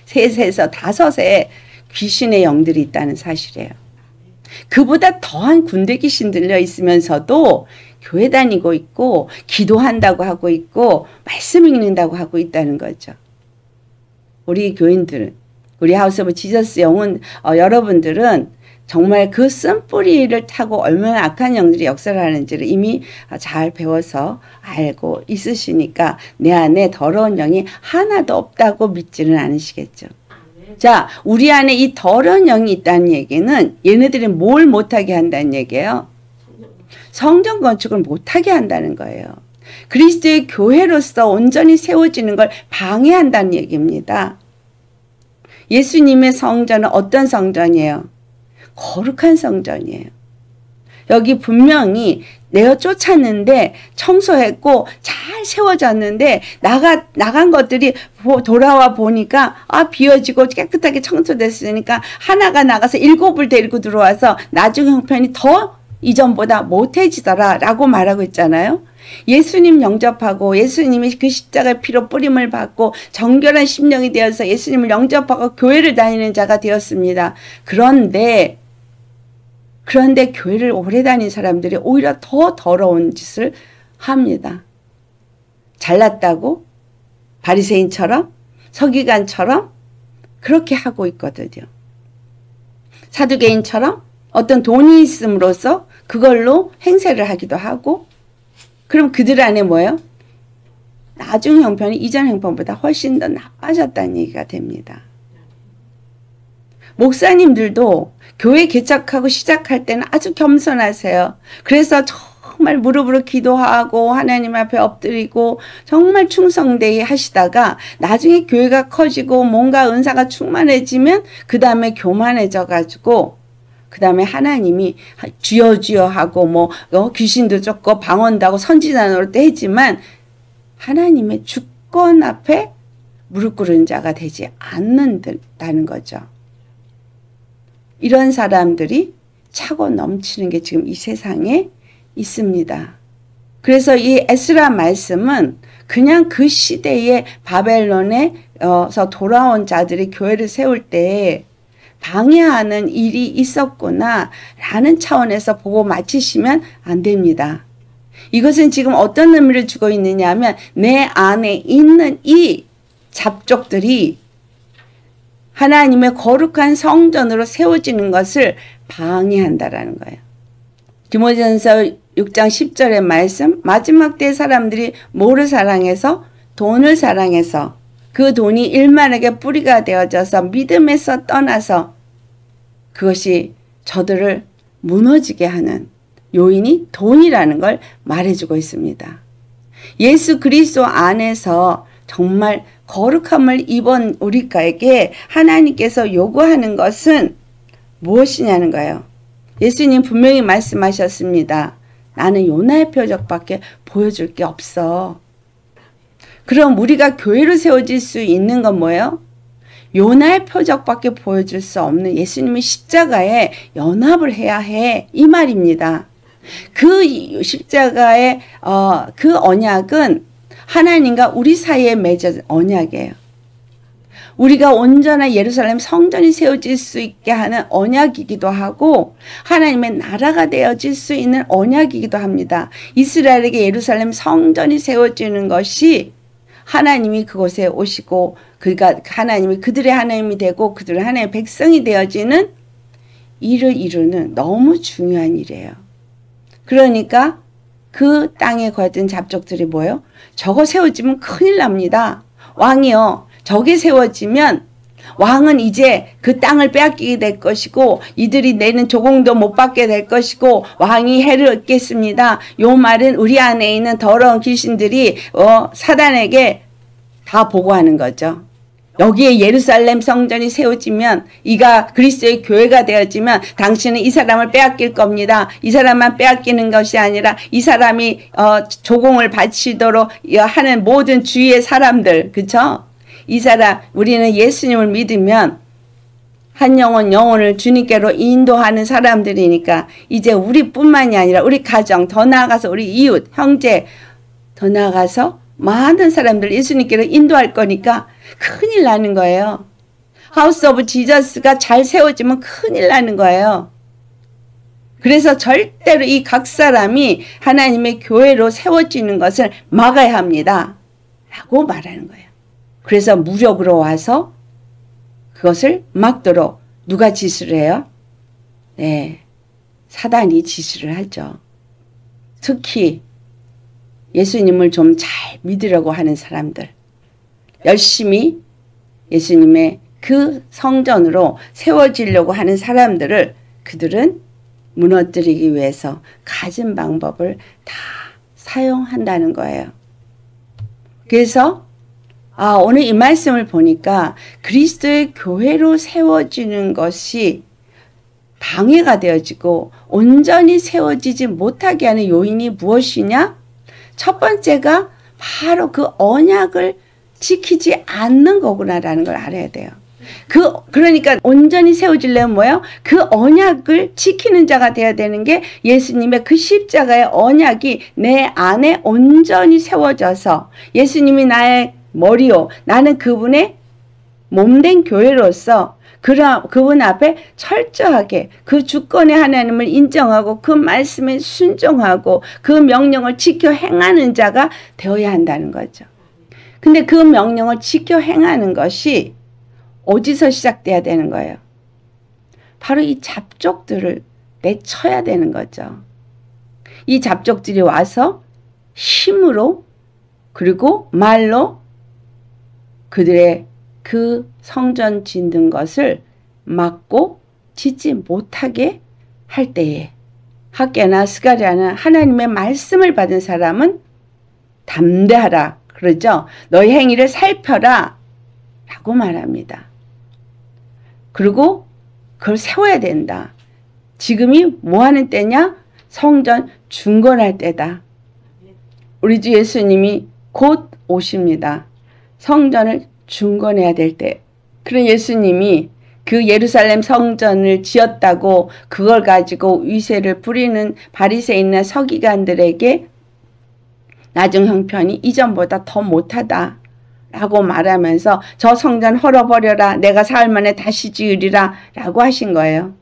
셋에서 다섯에 귀신의 영들이 있다는 사실이에요. 그보다 더한 군대 귀신 들려 있으면서도 교회 다니고 있고 기도한다고 하고 있고 말씀 읽는다고 하고 있다는 거죠. 우리 교인들은, 우리 하우스 오브 지저스 영혼 여러분들은 정말 그 쓴뿌리를 타고 얼마나 악한 영들이 역사를 하는지를 이미 잘 배워서 알고 있으시니까 내 안에 더러운 영이 하나도 없다고 믿지는 않으시겠죠. 자, 우리 안에 이 더러운 영이 있다는 얘기는 얘네들이 뭘 못하게 한다는 얘기예요. 성전 건축을 못하게 한다는 거예요. 그리스도의 교회로서 온전히 세워지는 걸 방해한다는 얘기입니다. 예수님의 성전은 어떤 성전이에요? 거룩한 성전이에요. 여기 분명히 내어 쫓았는데 청소했고 잘 세워졌는데 나간 것들이 돌아와 보니까 비어지고 깨끗하게 청소됐으니까 하나가 나가서 7을 데리고 들어와서 나중 형편이 더 이전보다 못해지더라 라고 말하고 있잖아요. 예수님 영접하고 예수님이 그 십자가의 피로 뿌림을 받고 정결한 심령이 되어서 예수님을 영접하고 교회를 다니는 자가 되었습니다. 그런데 교회를 오래 다닌 사람들이 오히려 더 더러운 짓을 합니다. 잘났다고 바리새인처럼 서기관처럼 그렇게 하고 있거든요. 사두개인처럼 어떤 돈이 있음으로써 그걸로 행세를 하기도 하고, 그럼 그들 안에 뭐예요? 나중 형편이 이전 형편보다 훨씬 더 나빠졌다는 얘기가 됩니다. 목사님들도 교회 개척하고 시작할 때는 아주 겸손하세요. 그래서 정말 무릎으로 기도하고 하나님 앞에 엎드리고 정말 충성되게 하시다가 나중에 교회가 커지고 뭔가 은사가 충만해지면 그 다음에 교만해져 가지고 그 다음에 하나님이 주여 주여 하고 귀신도 쫓고 방언도 하고 선지자 노릇도 했지만 하나님의 주권 앞에 무릎 꿇은 자가 되지 않는다는 거죠. 이런 사람들이 차고 넘치는 게 지금 이 세상에 있습니다. 그래서 이 에스라 말씀은 그냥 그 시대에 바벨론에서 돌아온 자들이 교회를 세울 때 방해하는 일이 있었구나 라는 차원에서 보고 마치시면 안 됩니다. 이것은 지금 어떤 의미를 주고 있느냐 하면 내 안에 있는 이 잡족들이 하나님의 거룩한 성전으로 세워지는 것을 방해한다라는 거예요. 디모데전서 6장 10절의 말씀, 마지막 때 사람들이 뭐를 사랑해서? 돈을 사랑해서 그 돈이 일만에게 뿌리가 되어져서 믿음에서 떠나서 그것이 저들을 무너지게 하는 요인이 돈이라는 걸 말해주고 있습니다. 예수 그리스도 안에서 정말 거룩함을 입은 우리에게 하나님께서 요구하는 것은 무엇이냐는 거예요. 예수님 분명히 말씀하셨습니다. 나는 요나의 표적밖에 보여줄 게 없어. 그럼 우리가 교회로 세워질 수 있는 건 뭐예요? 요나의 표적밖에 보여줄 수 없는 예수님의 십자가에 연합을 해야 해. 이 말입니다. 그 십자가의 그 언약은 하나님과 우리 사이에 맺은 언약이에요. 우리가 온전한 예루살렘 성전이 세워질 수 있게 하는 언약이기도 하고 하나님의 나라가 되어질 수 있는 언약이기도 합니다. 이스라엘에게 예루살렘 성전이 세워지는 것이 하나님이 그곳에 오시고 그러니까 하나님이 그들의 하나님이 되고 그들의 하나님의 백성이 되어지는 일을 이루는 너무 중요한 일이에요. 그러니까 그 땅에 거했던 잡족들이 뭐예요? 저거 세워지면 큰일 납니다. 왕이요. 저게 세워지면 왕은 이제 그 땅을 빼앗기게 될 것이고 이들이 내는 조공도 못 받게 될 것이고 왕이 해를 얻겠습니다. 요 말은 우리 안에 있는 더러운 귀신들이 사단에게 다 보고하는 거죠. 여기에 예루살렘 성전이 세워지면 이가 그리스도의 교회가 되어지면 당신은 이 사람을 빼앗길 겁니다. 이 사람만 빼앗기는 것이 아니라 이 사람이 조공을 바치도록 하는 모든 주위의 사람들, 그렇죠? 이 사람 우리는 예수님을 믿으면 한 영혼을 주님께로 인도하는 사람들이니까 이제 우리뿐만이 아니라 우리 가정 더 나아가서 우리 이웃 형제 더 나아가서 많은 사람들 예수님께로 인도할 거니까 큰일 나는 거예요. 하우스 오브 지저스가 잘 세워지면 큰일 나는 거예요. 그래서 절대로 이 각 사람이 하나님의 교회로 세워지는 것을 막아야 합니다. 라고 말하는 거예요. 그래서 무력으로 와서 그것을 막도록 누가 지시를 해요? 네, 사단이 지시를 하죠. 특히 예수님을 좀 잘 믿으려고 하는 사람들, 열심히 예수님의 그 성전으로 세워지려고 하는 사람들을 그들은 무너뜨리기 위해서 가진 방법을 다 사용한다는 거예요. 그래서 오늘 이 말씀을 보니까 그리스도의 교회로 세워지는 것이 방해가 되어지고 온전히 세워지지 못하게 하는 요인이 무엇이냐? 첫 번째가 바로 그 언약을 지키지 않는 거구나라는 걸 알아야 돼요. 그러니까 온전히 세워지려면 뭐예요? 그 언약을 지키는 자가 되어야 되는 게 예수님의 그 십자가의 언약이 내 안에 온전히 세워져서 예수님이 나의 머리요. 나는 그분의 몸된 교회로서 그분 앞에 철저하게 그 주권의 하나님을 인정하고 그 말씀에 순종하고 그 명령을 지켜 행하는 자가 되어야 한다는 거죠. 근데 그 명령을 지켜 행하는 것이 어디서 시작돼야 되는 거예요? 바로 이 잡족들을 내쳐야 되는 거죠. 이 잡족들이 와서 힘으로 그리고 말로 그들의 그 성전 짓는 것을 막고 짓지 못하게 할 때에 학개나 스가랴는 하나님의 말씀을 받은 사람은 담대하라 그러죠. 너희 행위를 살펴라 라고 말합니다. 그리고 그걸 세워야 된다. 지금이 뭐 하는 때냐? 성전 중건할 때다. 우리 주 예수님이 곧 오십니다. 성전을 중건해야 될 때. 그런 예수님이 그 예루살렘 성전을 지었다고 그걸 가지고 위세를 부리는 바리새인이나 서기관들에게 나중 형편이 이전보다 더 못하다 라고 말하면서 저 성전 헐어버려라. 내가 사흘 만에 다시 지으리라 라고 하신 거예요.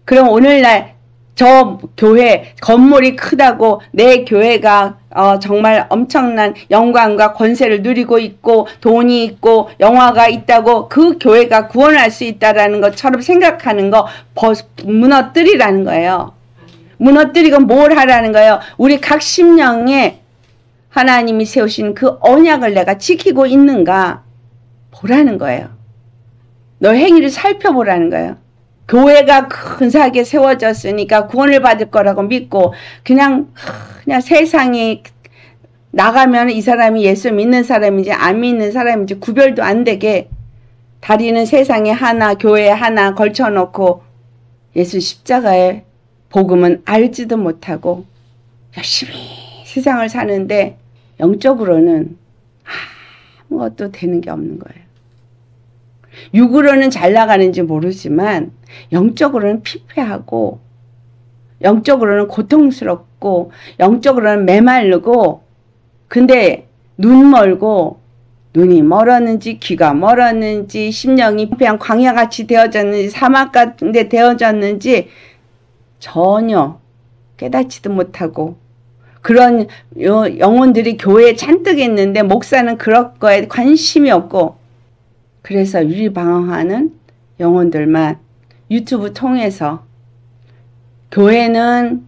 그럼 오늘날 저 교회 건물이 크다고 내 교회가 정말 엄청난 영광과 권세를 누리고 있고 돈이 있고 영화가 있다고 그 교회가 구원할 수 있다라는 것처럼 생각하는 거 무너뜨리라는 거예요. 무너뜨리고 뭘 하라는 거예요? 우리 각 심령에 하나님이 세우신 그 언약을 내가 지키고 있는가 보라는 거예요. 너 행위를 살펴보라는 거예요. 교회가 근사하게 세워졌으니까 구원을 받을 거라고 믿고 그냥 세상에 나가면 이 사람이 예수 믿는 사람인지 안 믿는 사람인지 구별도 안 되게 다리는 세상에 하나 교회에 하나 걸쳐놓고 예수 십자가의 복음은 알지도 못하고 열심히 세상을 사는데 영적으로는 아무것도 되는 게 없는 거예요. 육으로는 잘 나가는지 모르지만 영적으로는 피폐하고 영적으로는 고통스럽고 영적으로는 메마르고 근데 눈 멀고 눈이 멀었는지 귀가 멀었는지 심령이 피폐한 광야같이 되어졌는지 사막 같은데 되어졌는지 전혀 깨닫지도 못하고 그런 영혼들이 교회에 잔뜩 있는데 목사는 그런 거에 관심이 없고 그래서 유리방황하는 영혼들만 유튜브 통해서 교회는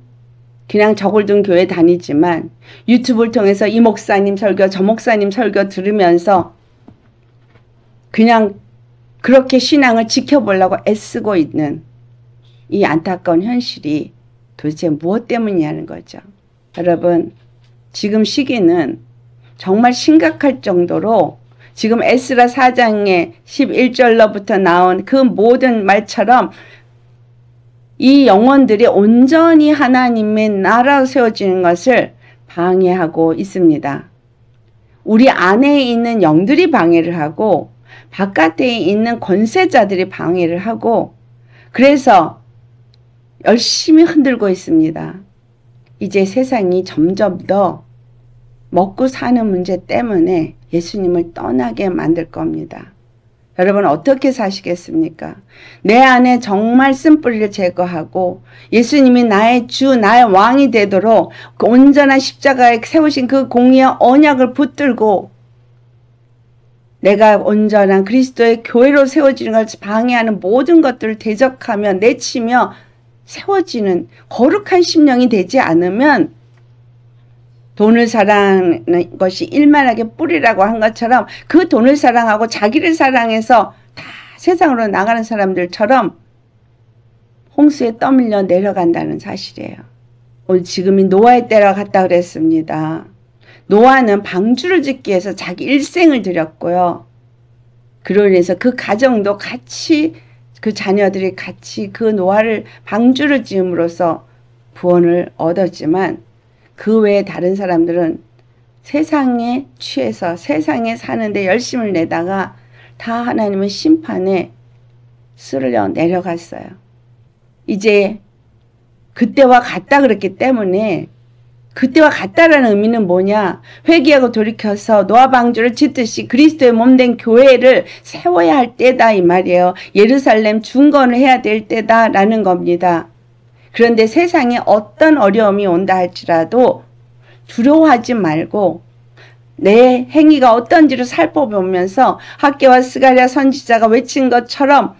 그냥 저골든 교회 다니지만 유튜브를 통해서 이 목사님 설교 저 목사님 설교 들으면서 그냥 그렇게 신앙을 지켜보려고 애쓰고 있는 이 안타까운 현실이 도대체 무엇 때문이냐는 거죠. 여러분 지금 시기는 정말 심각할 정도로 지금 에스라 4장의 11절로부터 나온 그 모든 말처럼 이 영혼들이 온전히 하나님의 나라로 세워지는 것을 방해하고 있습니다. 우리 안에 있는 영들이 방해를 하고 바깥에 있는 권세자들이 방해를 하고 그래서 열심히 흔들고 있습니다. 이제 세상이 점점 더 먹고 사는 문제 때문에 예수님을 떠나게 만들 겁니다. 여러분 어떻게 사시겠습니까? 내 안에 정말 쓴뿌리를 제거하고 예수님이 나의 주 나의 왕이 되도록 그 온전한 십자가에 세우신 그 공의의 언약을 붙들고 내가 온전한 그리스도의 교회로 세워지는 것을 방해하는 모든 것들을 대적하며 내치며 세워지는 거룩한 심령이 되지 않으면 돈을 사랑하는 것이 일만하게 뿌리라고 한 것처럼 그 돈을 사랑하고 자기를 사랑해서 다 세상으로 나가는 사람들처럼 홍수에 떠밀려 내려간다는 사실이에요. 오늘 지금이 노아의 때라 갔다 그랬습니다. 노아는 방주를 짓기 위해서 자기 일생을 들였고요. 그로 인해서 그 가정도 같이 그 자녀들이 같이 그 노아를 방주를 지음으로써 구원을 얻었지만 그 외에 다른 사람들은 세상에 취해서 세상에 사는데 열심을 내다가 다 하나님의 심판에 쓸려 내려갔어요. 이제 그때와 같다 그랬기 때문에 그때와 같다라는 의미는 뭐냐? 회개하고 돌이켜서 노아 방주를 짓듯이 그리스도의 몸된 교회를 세워야 할 때다 이 말이에요. 예루살렘 중건을 해야 될 때다라는 겁니다. 그런데 세상에 어떤 어려움이 온다 할지라도 두려워하지 말고 내 행위가 어떤지를 살펴보면서 학개와 스가랴 선지자가 외친 것처럼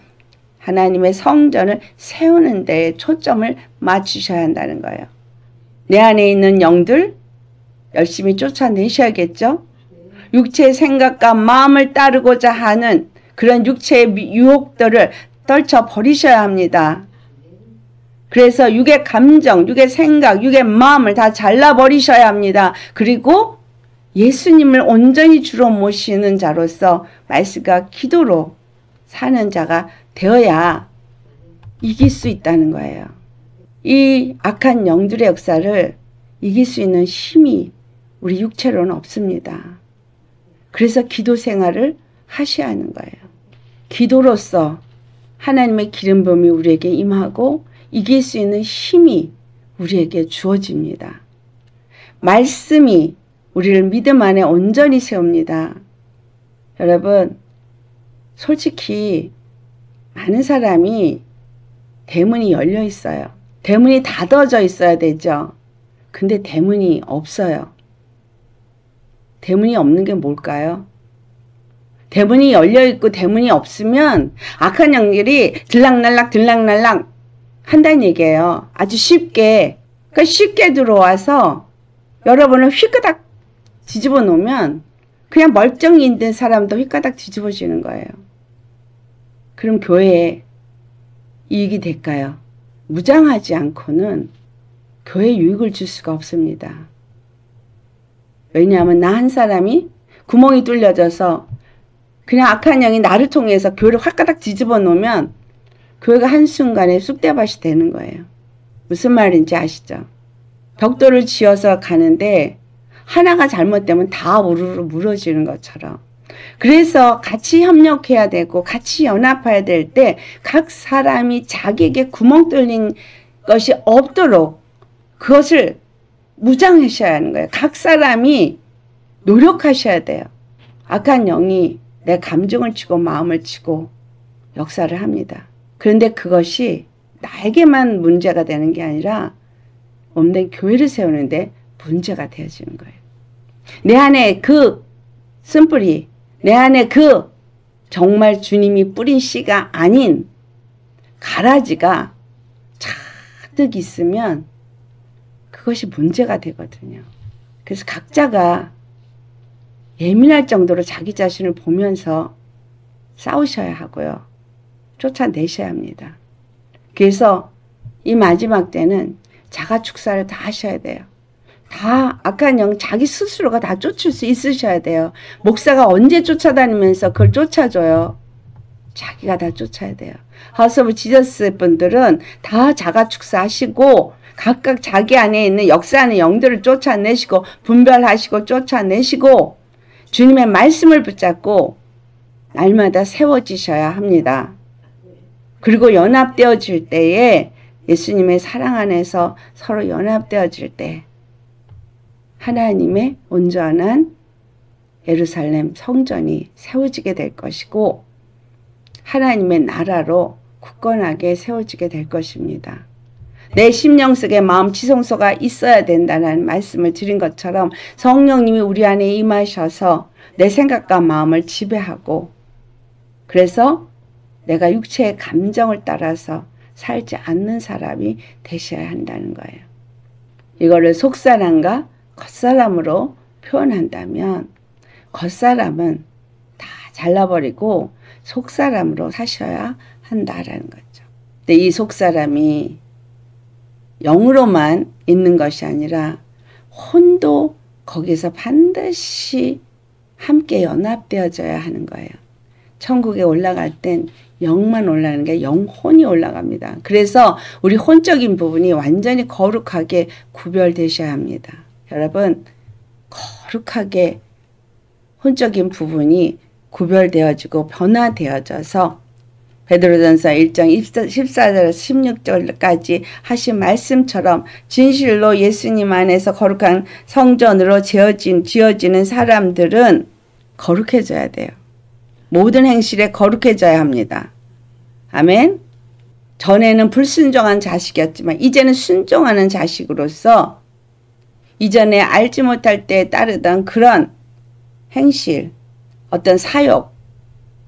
하나님의 성전을 세우는 데에 초점을 맞추셔야 한다는 거예요. 내 안에 있는 영들 열심히 쫓아내셔야겠죠. 육체의 생각과 마음을 따르고자 하는 그런 육체의 유혹들을 떨쳐버리셔야 합니다. 그래서 육의 감정, 육의 생각, 육의 마음을 다 잘라버리셔야 합니다. 그리고 예수님을 온전히 주로 모시는 자로서 말씀과 기도로 사는 자가 되어야 이길 수 있다는 거예요. 이 악한 영들의 역사를 이길 수 있는 힘이 우리 육체로는 없습니다. 그래서 기도 생활을 하셔야 하는 거예요. 기도로서 하나님의 기름 부음이 우리에게 임하고 이길 수 있는 힘이 우리에게 주어집니다. 말씀이 우리를 믿음 안에 온전히 세웁니다. 여러분, 솔직히 많은 사람이 대문이 열려 있어요. 대문이 닫아져 있어야 되죠. 근데 대문이 없어요. 대문이 없는 게 뭘까요? 대문이 열려있고 대문이 없으면 악한 영들이 들락날락 한다는 얘기예요. 아주 쉽게, 그러니까 쉽게 들어와서 여러분을 휘끄닥 뒤집어 놓으면 그냥 멀쩡히 있는 사람도 휘끄닥 뒤집어지는 거예요. 그럼 교회에 이익이 될까요? 무장하지 않고는 교회에 유익을 줄 수가 없습니다. 왜냐하면 나 한 사람이 구멍이 뚫려져서 그냥 악한 영이 나를 통해서 교회를 확가닥 뒤집어 놓으면 교회가 한순간에 쑥대밭이 되는 거예요. 무슨 말인지 아시죠? 벽돌을 지어서 가는데 하나가 잘못되면 다 우르르 무너지는 것처럼. 그래서 같이 협력해야 되고 같이 연합해야 될 때 각 사람이 자기에게 구멍 뚫린 것이 없도록 그것을 무장하셔야 하는 거예요. 각 사람이 노력하셔야 돼요. 악한 영이 내 감정을 치고 마음을 치고 역사를 합니다. 그런데 그것이 나에게만 문제가 되는 게 아니라 몸된 교회를 세우는데 문제가 되어지는 거예요. 내 안에 그 쓴뿌리, 내 안에 그 정말 주님이 뿌린 씨가 아닌 가라지가 가득 있으면 그것이 문제가 되거든요. 그래서 각자가 예민할 정도로 자기 자신을 보면서 싸우셔야 하고요. 쫓아내셔야 합니다. 그래서 이 마지막 때는 자가 축사를 다 하셔야 돼요. 다 악한 영 자기 스스로가 다 쫓을 수 있으셔야 돼요. 목사가 언제 쫓아다니면서 그걸 쫓아줘요. 자기가 다 쫓아야 돼요. 하우스 오브 지저스 분들은 다 자가 축사하시고 각각 자기 안에 있는 역사하는 영들을 쫓아내시고 분별하시고 쫓아내시고 주님의 말씀을 붙잡고 날마다 세워지셔야 합니다. 그리고 연합되어질 때에 예수님의 사랑 안에서 서로 연합되어질 때 하나님의 온전한 예루살렘 성전이 세워지게 될 것이고 하나님의 나라로 굳건하게 세워지게 될 것입니다. 내 심령 속에 마음 지성소가 있어야 된다는 말씀을 드린 것처럼 성령님이 우리 안에 임하셔서 내 생각과 마음을 지배하고 그래서 내가 육체의 감정을 따라서 살지 않는 사람이 되셔야 한다는 거예요. 이거를 속사람과 겉사람으로 표현한다면 겉사람은 다 잘라버리고 속사람으로 사셔야 한다라는 거죠. 근데 이 속사람이 영으로만 있는 것이 아니라 혼도 거기서 반드시 함께 연합되어져야 하는 거예요. 천국에 올라갈 땐 영만 올라가는 게 영혼이 올라갑니다. 그래서 우리 혼적인 부분이 완전히 거룩하게 구별되셔야 합니다. 여러분, 거룩하게 혼적인 부분이 구별되어지고 변화되어져서 베드로전서 1장 14절 16절까지 하신 말씀처럼 진실로 예수님 안에서 거룩한 성전으로 지어지는 사람들은 거룩해져야 돼요. 모든 행실에 거룩해져야 합니다. 아멘. 전에는 불순종한 자식이었지만 이제는 순종하는 자식으로서 이전에 알지 못할 때 따르던 그런 행실, 어떤 사욕,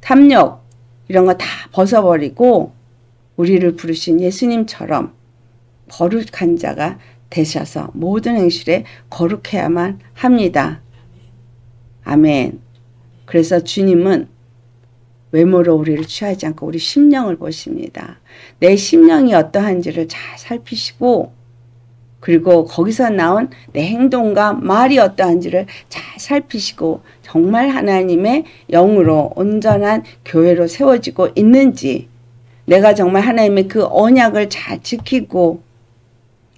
탐욕 이런 거 다 벗어버리고 우리를 부르신 예수님처럼 거룩한 자가 되셔서 모든 행실에 거룩해야만 합니다. 아멘. 그래서 주님은 외모로 우리를 취하지 않고 우리 심령을 보십니다. 내 심령이 어떠한지를 잘 살피시고 그리고 거기서 나온 내 행동과 말이 어떠한지를 잘 살피시고 정말 하나님의 영으로 온전한 교회로 세워지고 있는지 내가 정말 하나님의 그 언약을 잘 지키고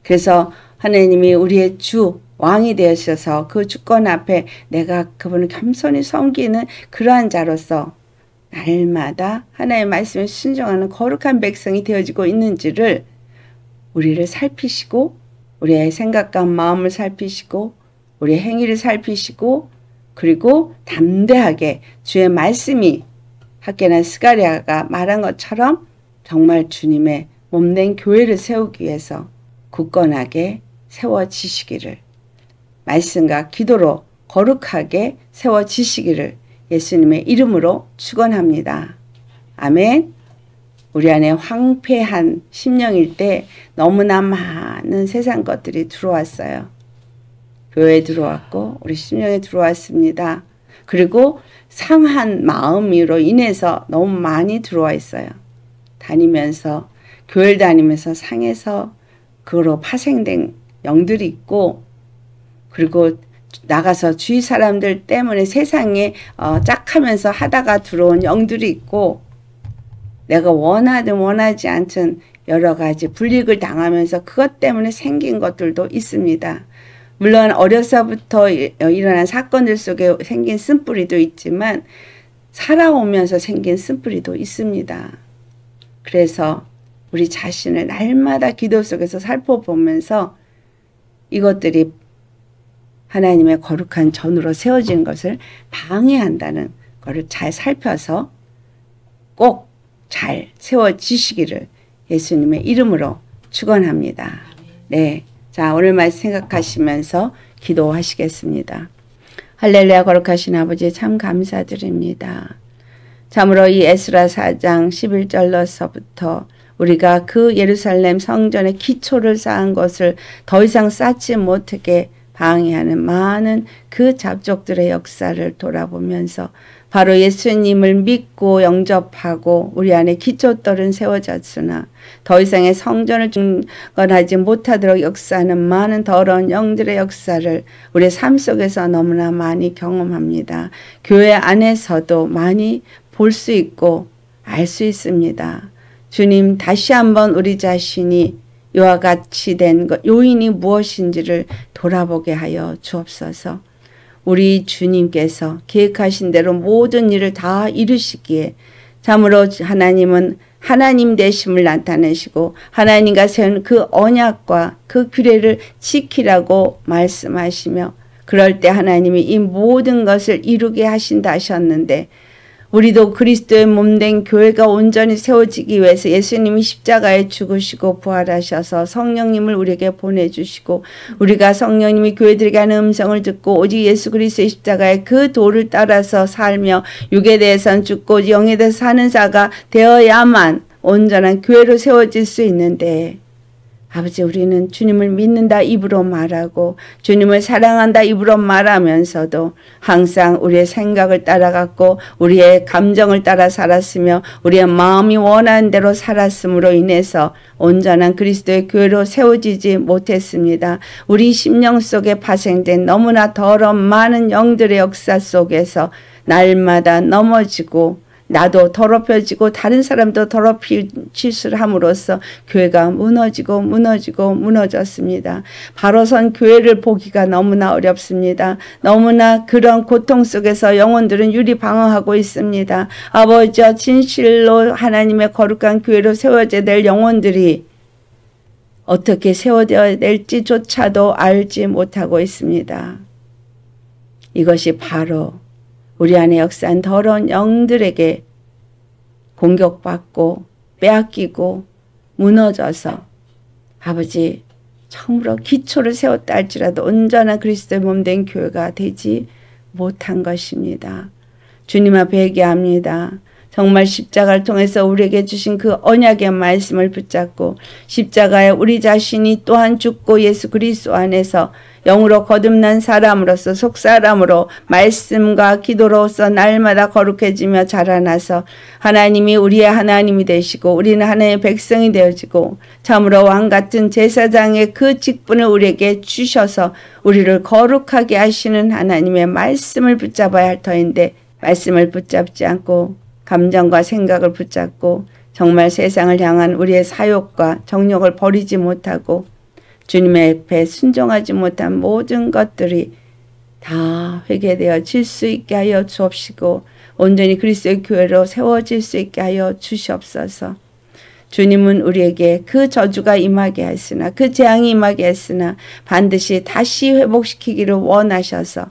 그래서 하나님이 우리의 주 왕이 되셔서 그 주권 앞에 내가 그분을 겸손히 섬기는 그러한 자로서 날마다 하나님의 말씀에 순종하는 거룩한 백성이 되어지고 있는지를 우리를 살피시고 우리의 생각과 마음을 살피시고 우리 행위를 살피시고 그리고 담대하게 주의 말씀이 학개나 스가랴가 말한 것처럼 정말 주님의 몸된 교회를 세우기 위해서 굳건하게 세워지시기를, 말씀과 기도로 거룩하게 세워지시기를 예수님의 이름으로 축원합니다. 아멘. 우리 안에 황폐한 심령일 때 너무나 많은 세상 것들이 들어왔어요. 교회에 들어왔고 우리 심령에 들어왔습니다. 그리고 상한 마음으로 인해서 너무 많이 들어와 있어요. 다니면서 교회를 다니면서 상해서 그거로 파생된 영들이 있고, 그리고 나가서 주위 사람들 때문에 세상에 짝하면서 하다가 들어온 영들이 있고, 내가 원하든 원하지 않든 여러 가지 불이익을 당하면서 그것 때문에 생긴 것들도 있습니다. 물론 어려서부터 일어난 사건들 속에 생긴 쓴뿌리도 있지만 살아오면서 생긴 쓴뿌리도 있습니다. 그래서 우리 자신을 날마다 기도 속에서 살펴보면서 이것들이 하나님의 거룩한 전으로 세워진 것을 방해한다는 것을 잘 살펴서 꼭 잘 세워지시기를 예수님의 이름으로 축원합니다. 네, 자, 오늘 말씀 생각하시면서 기도하시겠습니다. 할렐루야. 거룩하신 아버지 참 감사드립니다. 참으로 이 에스라 4장 11절로서부터 우리가 그 예루살렘 성전의 기초를 쌓은 것을 더 이상 쌓지 못하게 방해하는 많은 그 잡족들의 역사를 돌아보면서 바로 예수님을 믿고 영접하고 우리 안에 기초떨은 세워졌으나 더 이상의 성전을 중건하지 못하도록 역사하는 많은 더러운 영들의 역사를 우리의 삶 속에서 너무나 많이 경험합니다. 교회 안에서도 많이 볼 수 있고 알 수 있습니다. 주님, 다시 한번 우리 자신이 이와 같이 된 것, 요인이 무엇인지를 돌아보게 하여 주옵소서. 우리 주님께서 계획하신 대로 모든 일을 다 이루시기에 참으로 하나님은 하나님 되심을 나타내시고 하나님과 세운 그 언약과 그 규례를 지키라고 말씀하시며, 그럴 때 하나님이 이 모든 것을 이루게 하신다 하셨는데, 우리도 그리스도의 몸된 교회가 온전히 세워지기 위해서 예수님이 십자가에 죽으시고 부활하셔서 성령님을 우리에게 보내주시고, 우리가 성령님이 교회들에게 하는 음성을 듣고 오직 예수 그리스도의 십자가의 그 도를 따라서 살며 육에 대해서는 죽고 영에 대해서 사는 자가 되어야만 온전한 교회로 세워질 수 있는데, 아버지, 우리는 주님을 믿는다 입으로 말하고 주님을 사랑한다 입으로 말하면서도 항상 우리의 생각을 따라갔고 우리의 감정을 따라 살았으며 우리의 마음이 원하는 대로 살았음으로 인해서 온전한 그리스도의 교회로 세워지지 못했습니다. 우리 심령 속에 파생된 너무나 더러운 많은 영들의 역사 속에서 날마다 넘어지고 나도 더럽혀지고 다른 사람도 더럽히짓을 함으로써 교회가 무너졌습니다. 바로 선 교회를 보기가 너무나 어렵습니다. 너무나 그런 고통 속에서 영혼들은 유리방황하고 있습니다. 아버지여, 진실로 하나님의 거룩한 교회로 세워져야 될 영혼들이 어떻게 세워져야 될지조차도 알지 못하고 있습니다. 이것이 바로 우리 안에 역사한 더러운 영들에게 공격받고 빼앗기고 무너져서 아버지, 처음으로 기초를 세웠다 할지라도 온전한 그리스도의 몸된 교회가 되지 못한 것입니다. 주님 앞에 회개합니다. 정말 십자가를 통해서 우리에게 주신 그 언약의 말씀을 붙잡고 십자가에 우리 자신이 또한 죽고 예수 그리스도 안에서 영으로 거듭난 사람으로서 속사람으로 말씀과 기도로서 날마다 거룩해지며 자라나서 하나님이 우리의 하나님이 되시고 우리는 하나님의 백성이 되어지고 참으로 왕같은 제사장의 그 직분을 우리에게 주셔서 우리를 거룩하게 하시는 하나님의 말씀을 붙잡아야 할 터인데, 말씀을 붙잡지 않고 감정과 생각을 붙잡고 정말 세상을 향한 우리의 사욕과 정욕을 버리지 못하고 주님의 앞에 순종하지 못한 모든 것들이 다 회개되어질 수 있게 하여 주옵시고 온전히 그리스도의 교회로 세워질 수 있게 하여 주시옵소서. 주님은 우리에게 그 저주가 임하게 했으나 그 재앙이 임하게 했으나 반드시 다시 회복시키기를 원하셔서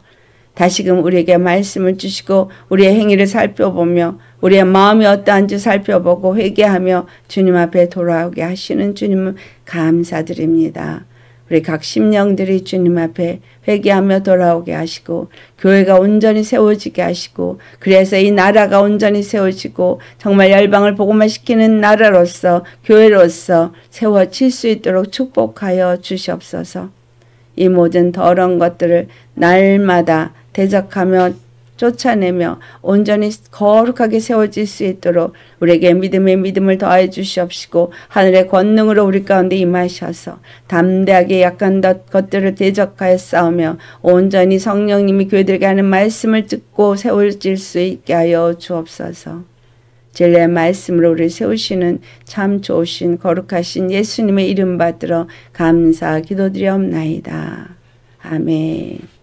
다시금 우리에게 말씀을 주시고 우리의 행위를 살펴보며 우리의 마음이 어떠한지 살펴보고 회개하며 주님 앞에 돌아오게 하시는 주님을 감사드립니다. 우리 각 심령들이 주님 앞에 회개하며 돌아오게 하시고 교회가 온전히 세워지게 하시고 그래서 이 나라가 온전히 세워지고 정말 열방을 복음화시키는 나라로서 교회로서 세워질 수 있도록 축복하여 주시옵소서. 이 모든 더러운 것들을 날마다 대적하며 쫓아내며 온전히 거룩하게 세워질 수 있도록 우리에게 믿음의 믿음을 더하여 주시옵시고 하늘의 권능으로 우리 가운데 임하셔서 담대하게 약한 것들을 대적하여 싸우며 온전히 성령님이 교회들에게 하는 말씀을 듣고 세워질 수 있게 하여 주옵소서. 진리의 말씀으로 우리를 세우시는 참 좋으신 거룩하신 예수님의 이름 받들어 감사 기도드리옵나이다. 아멘.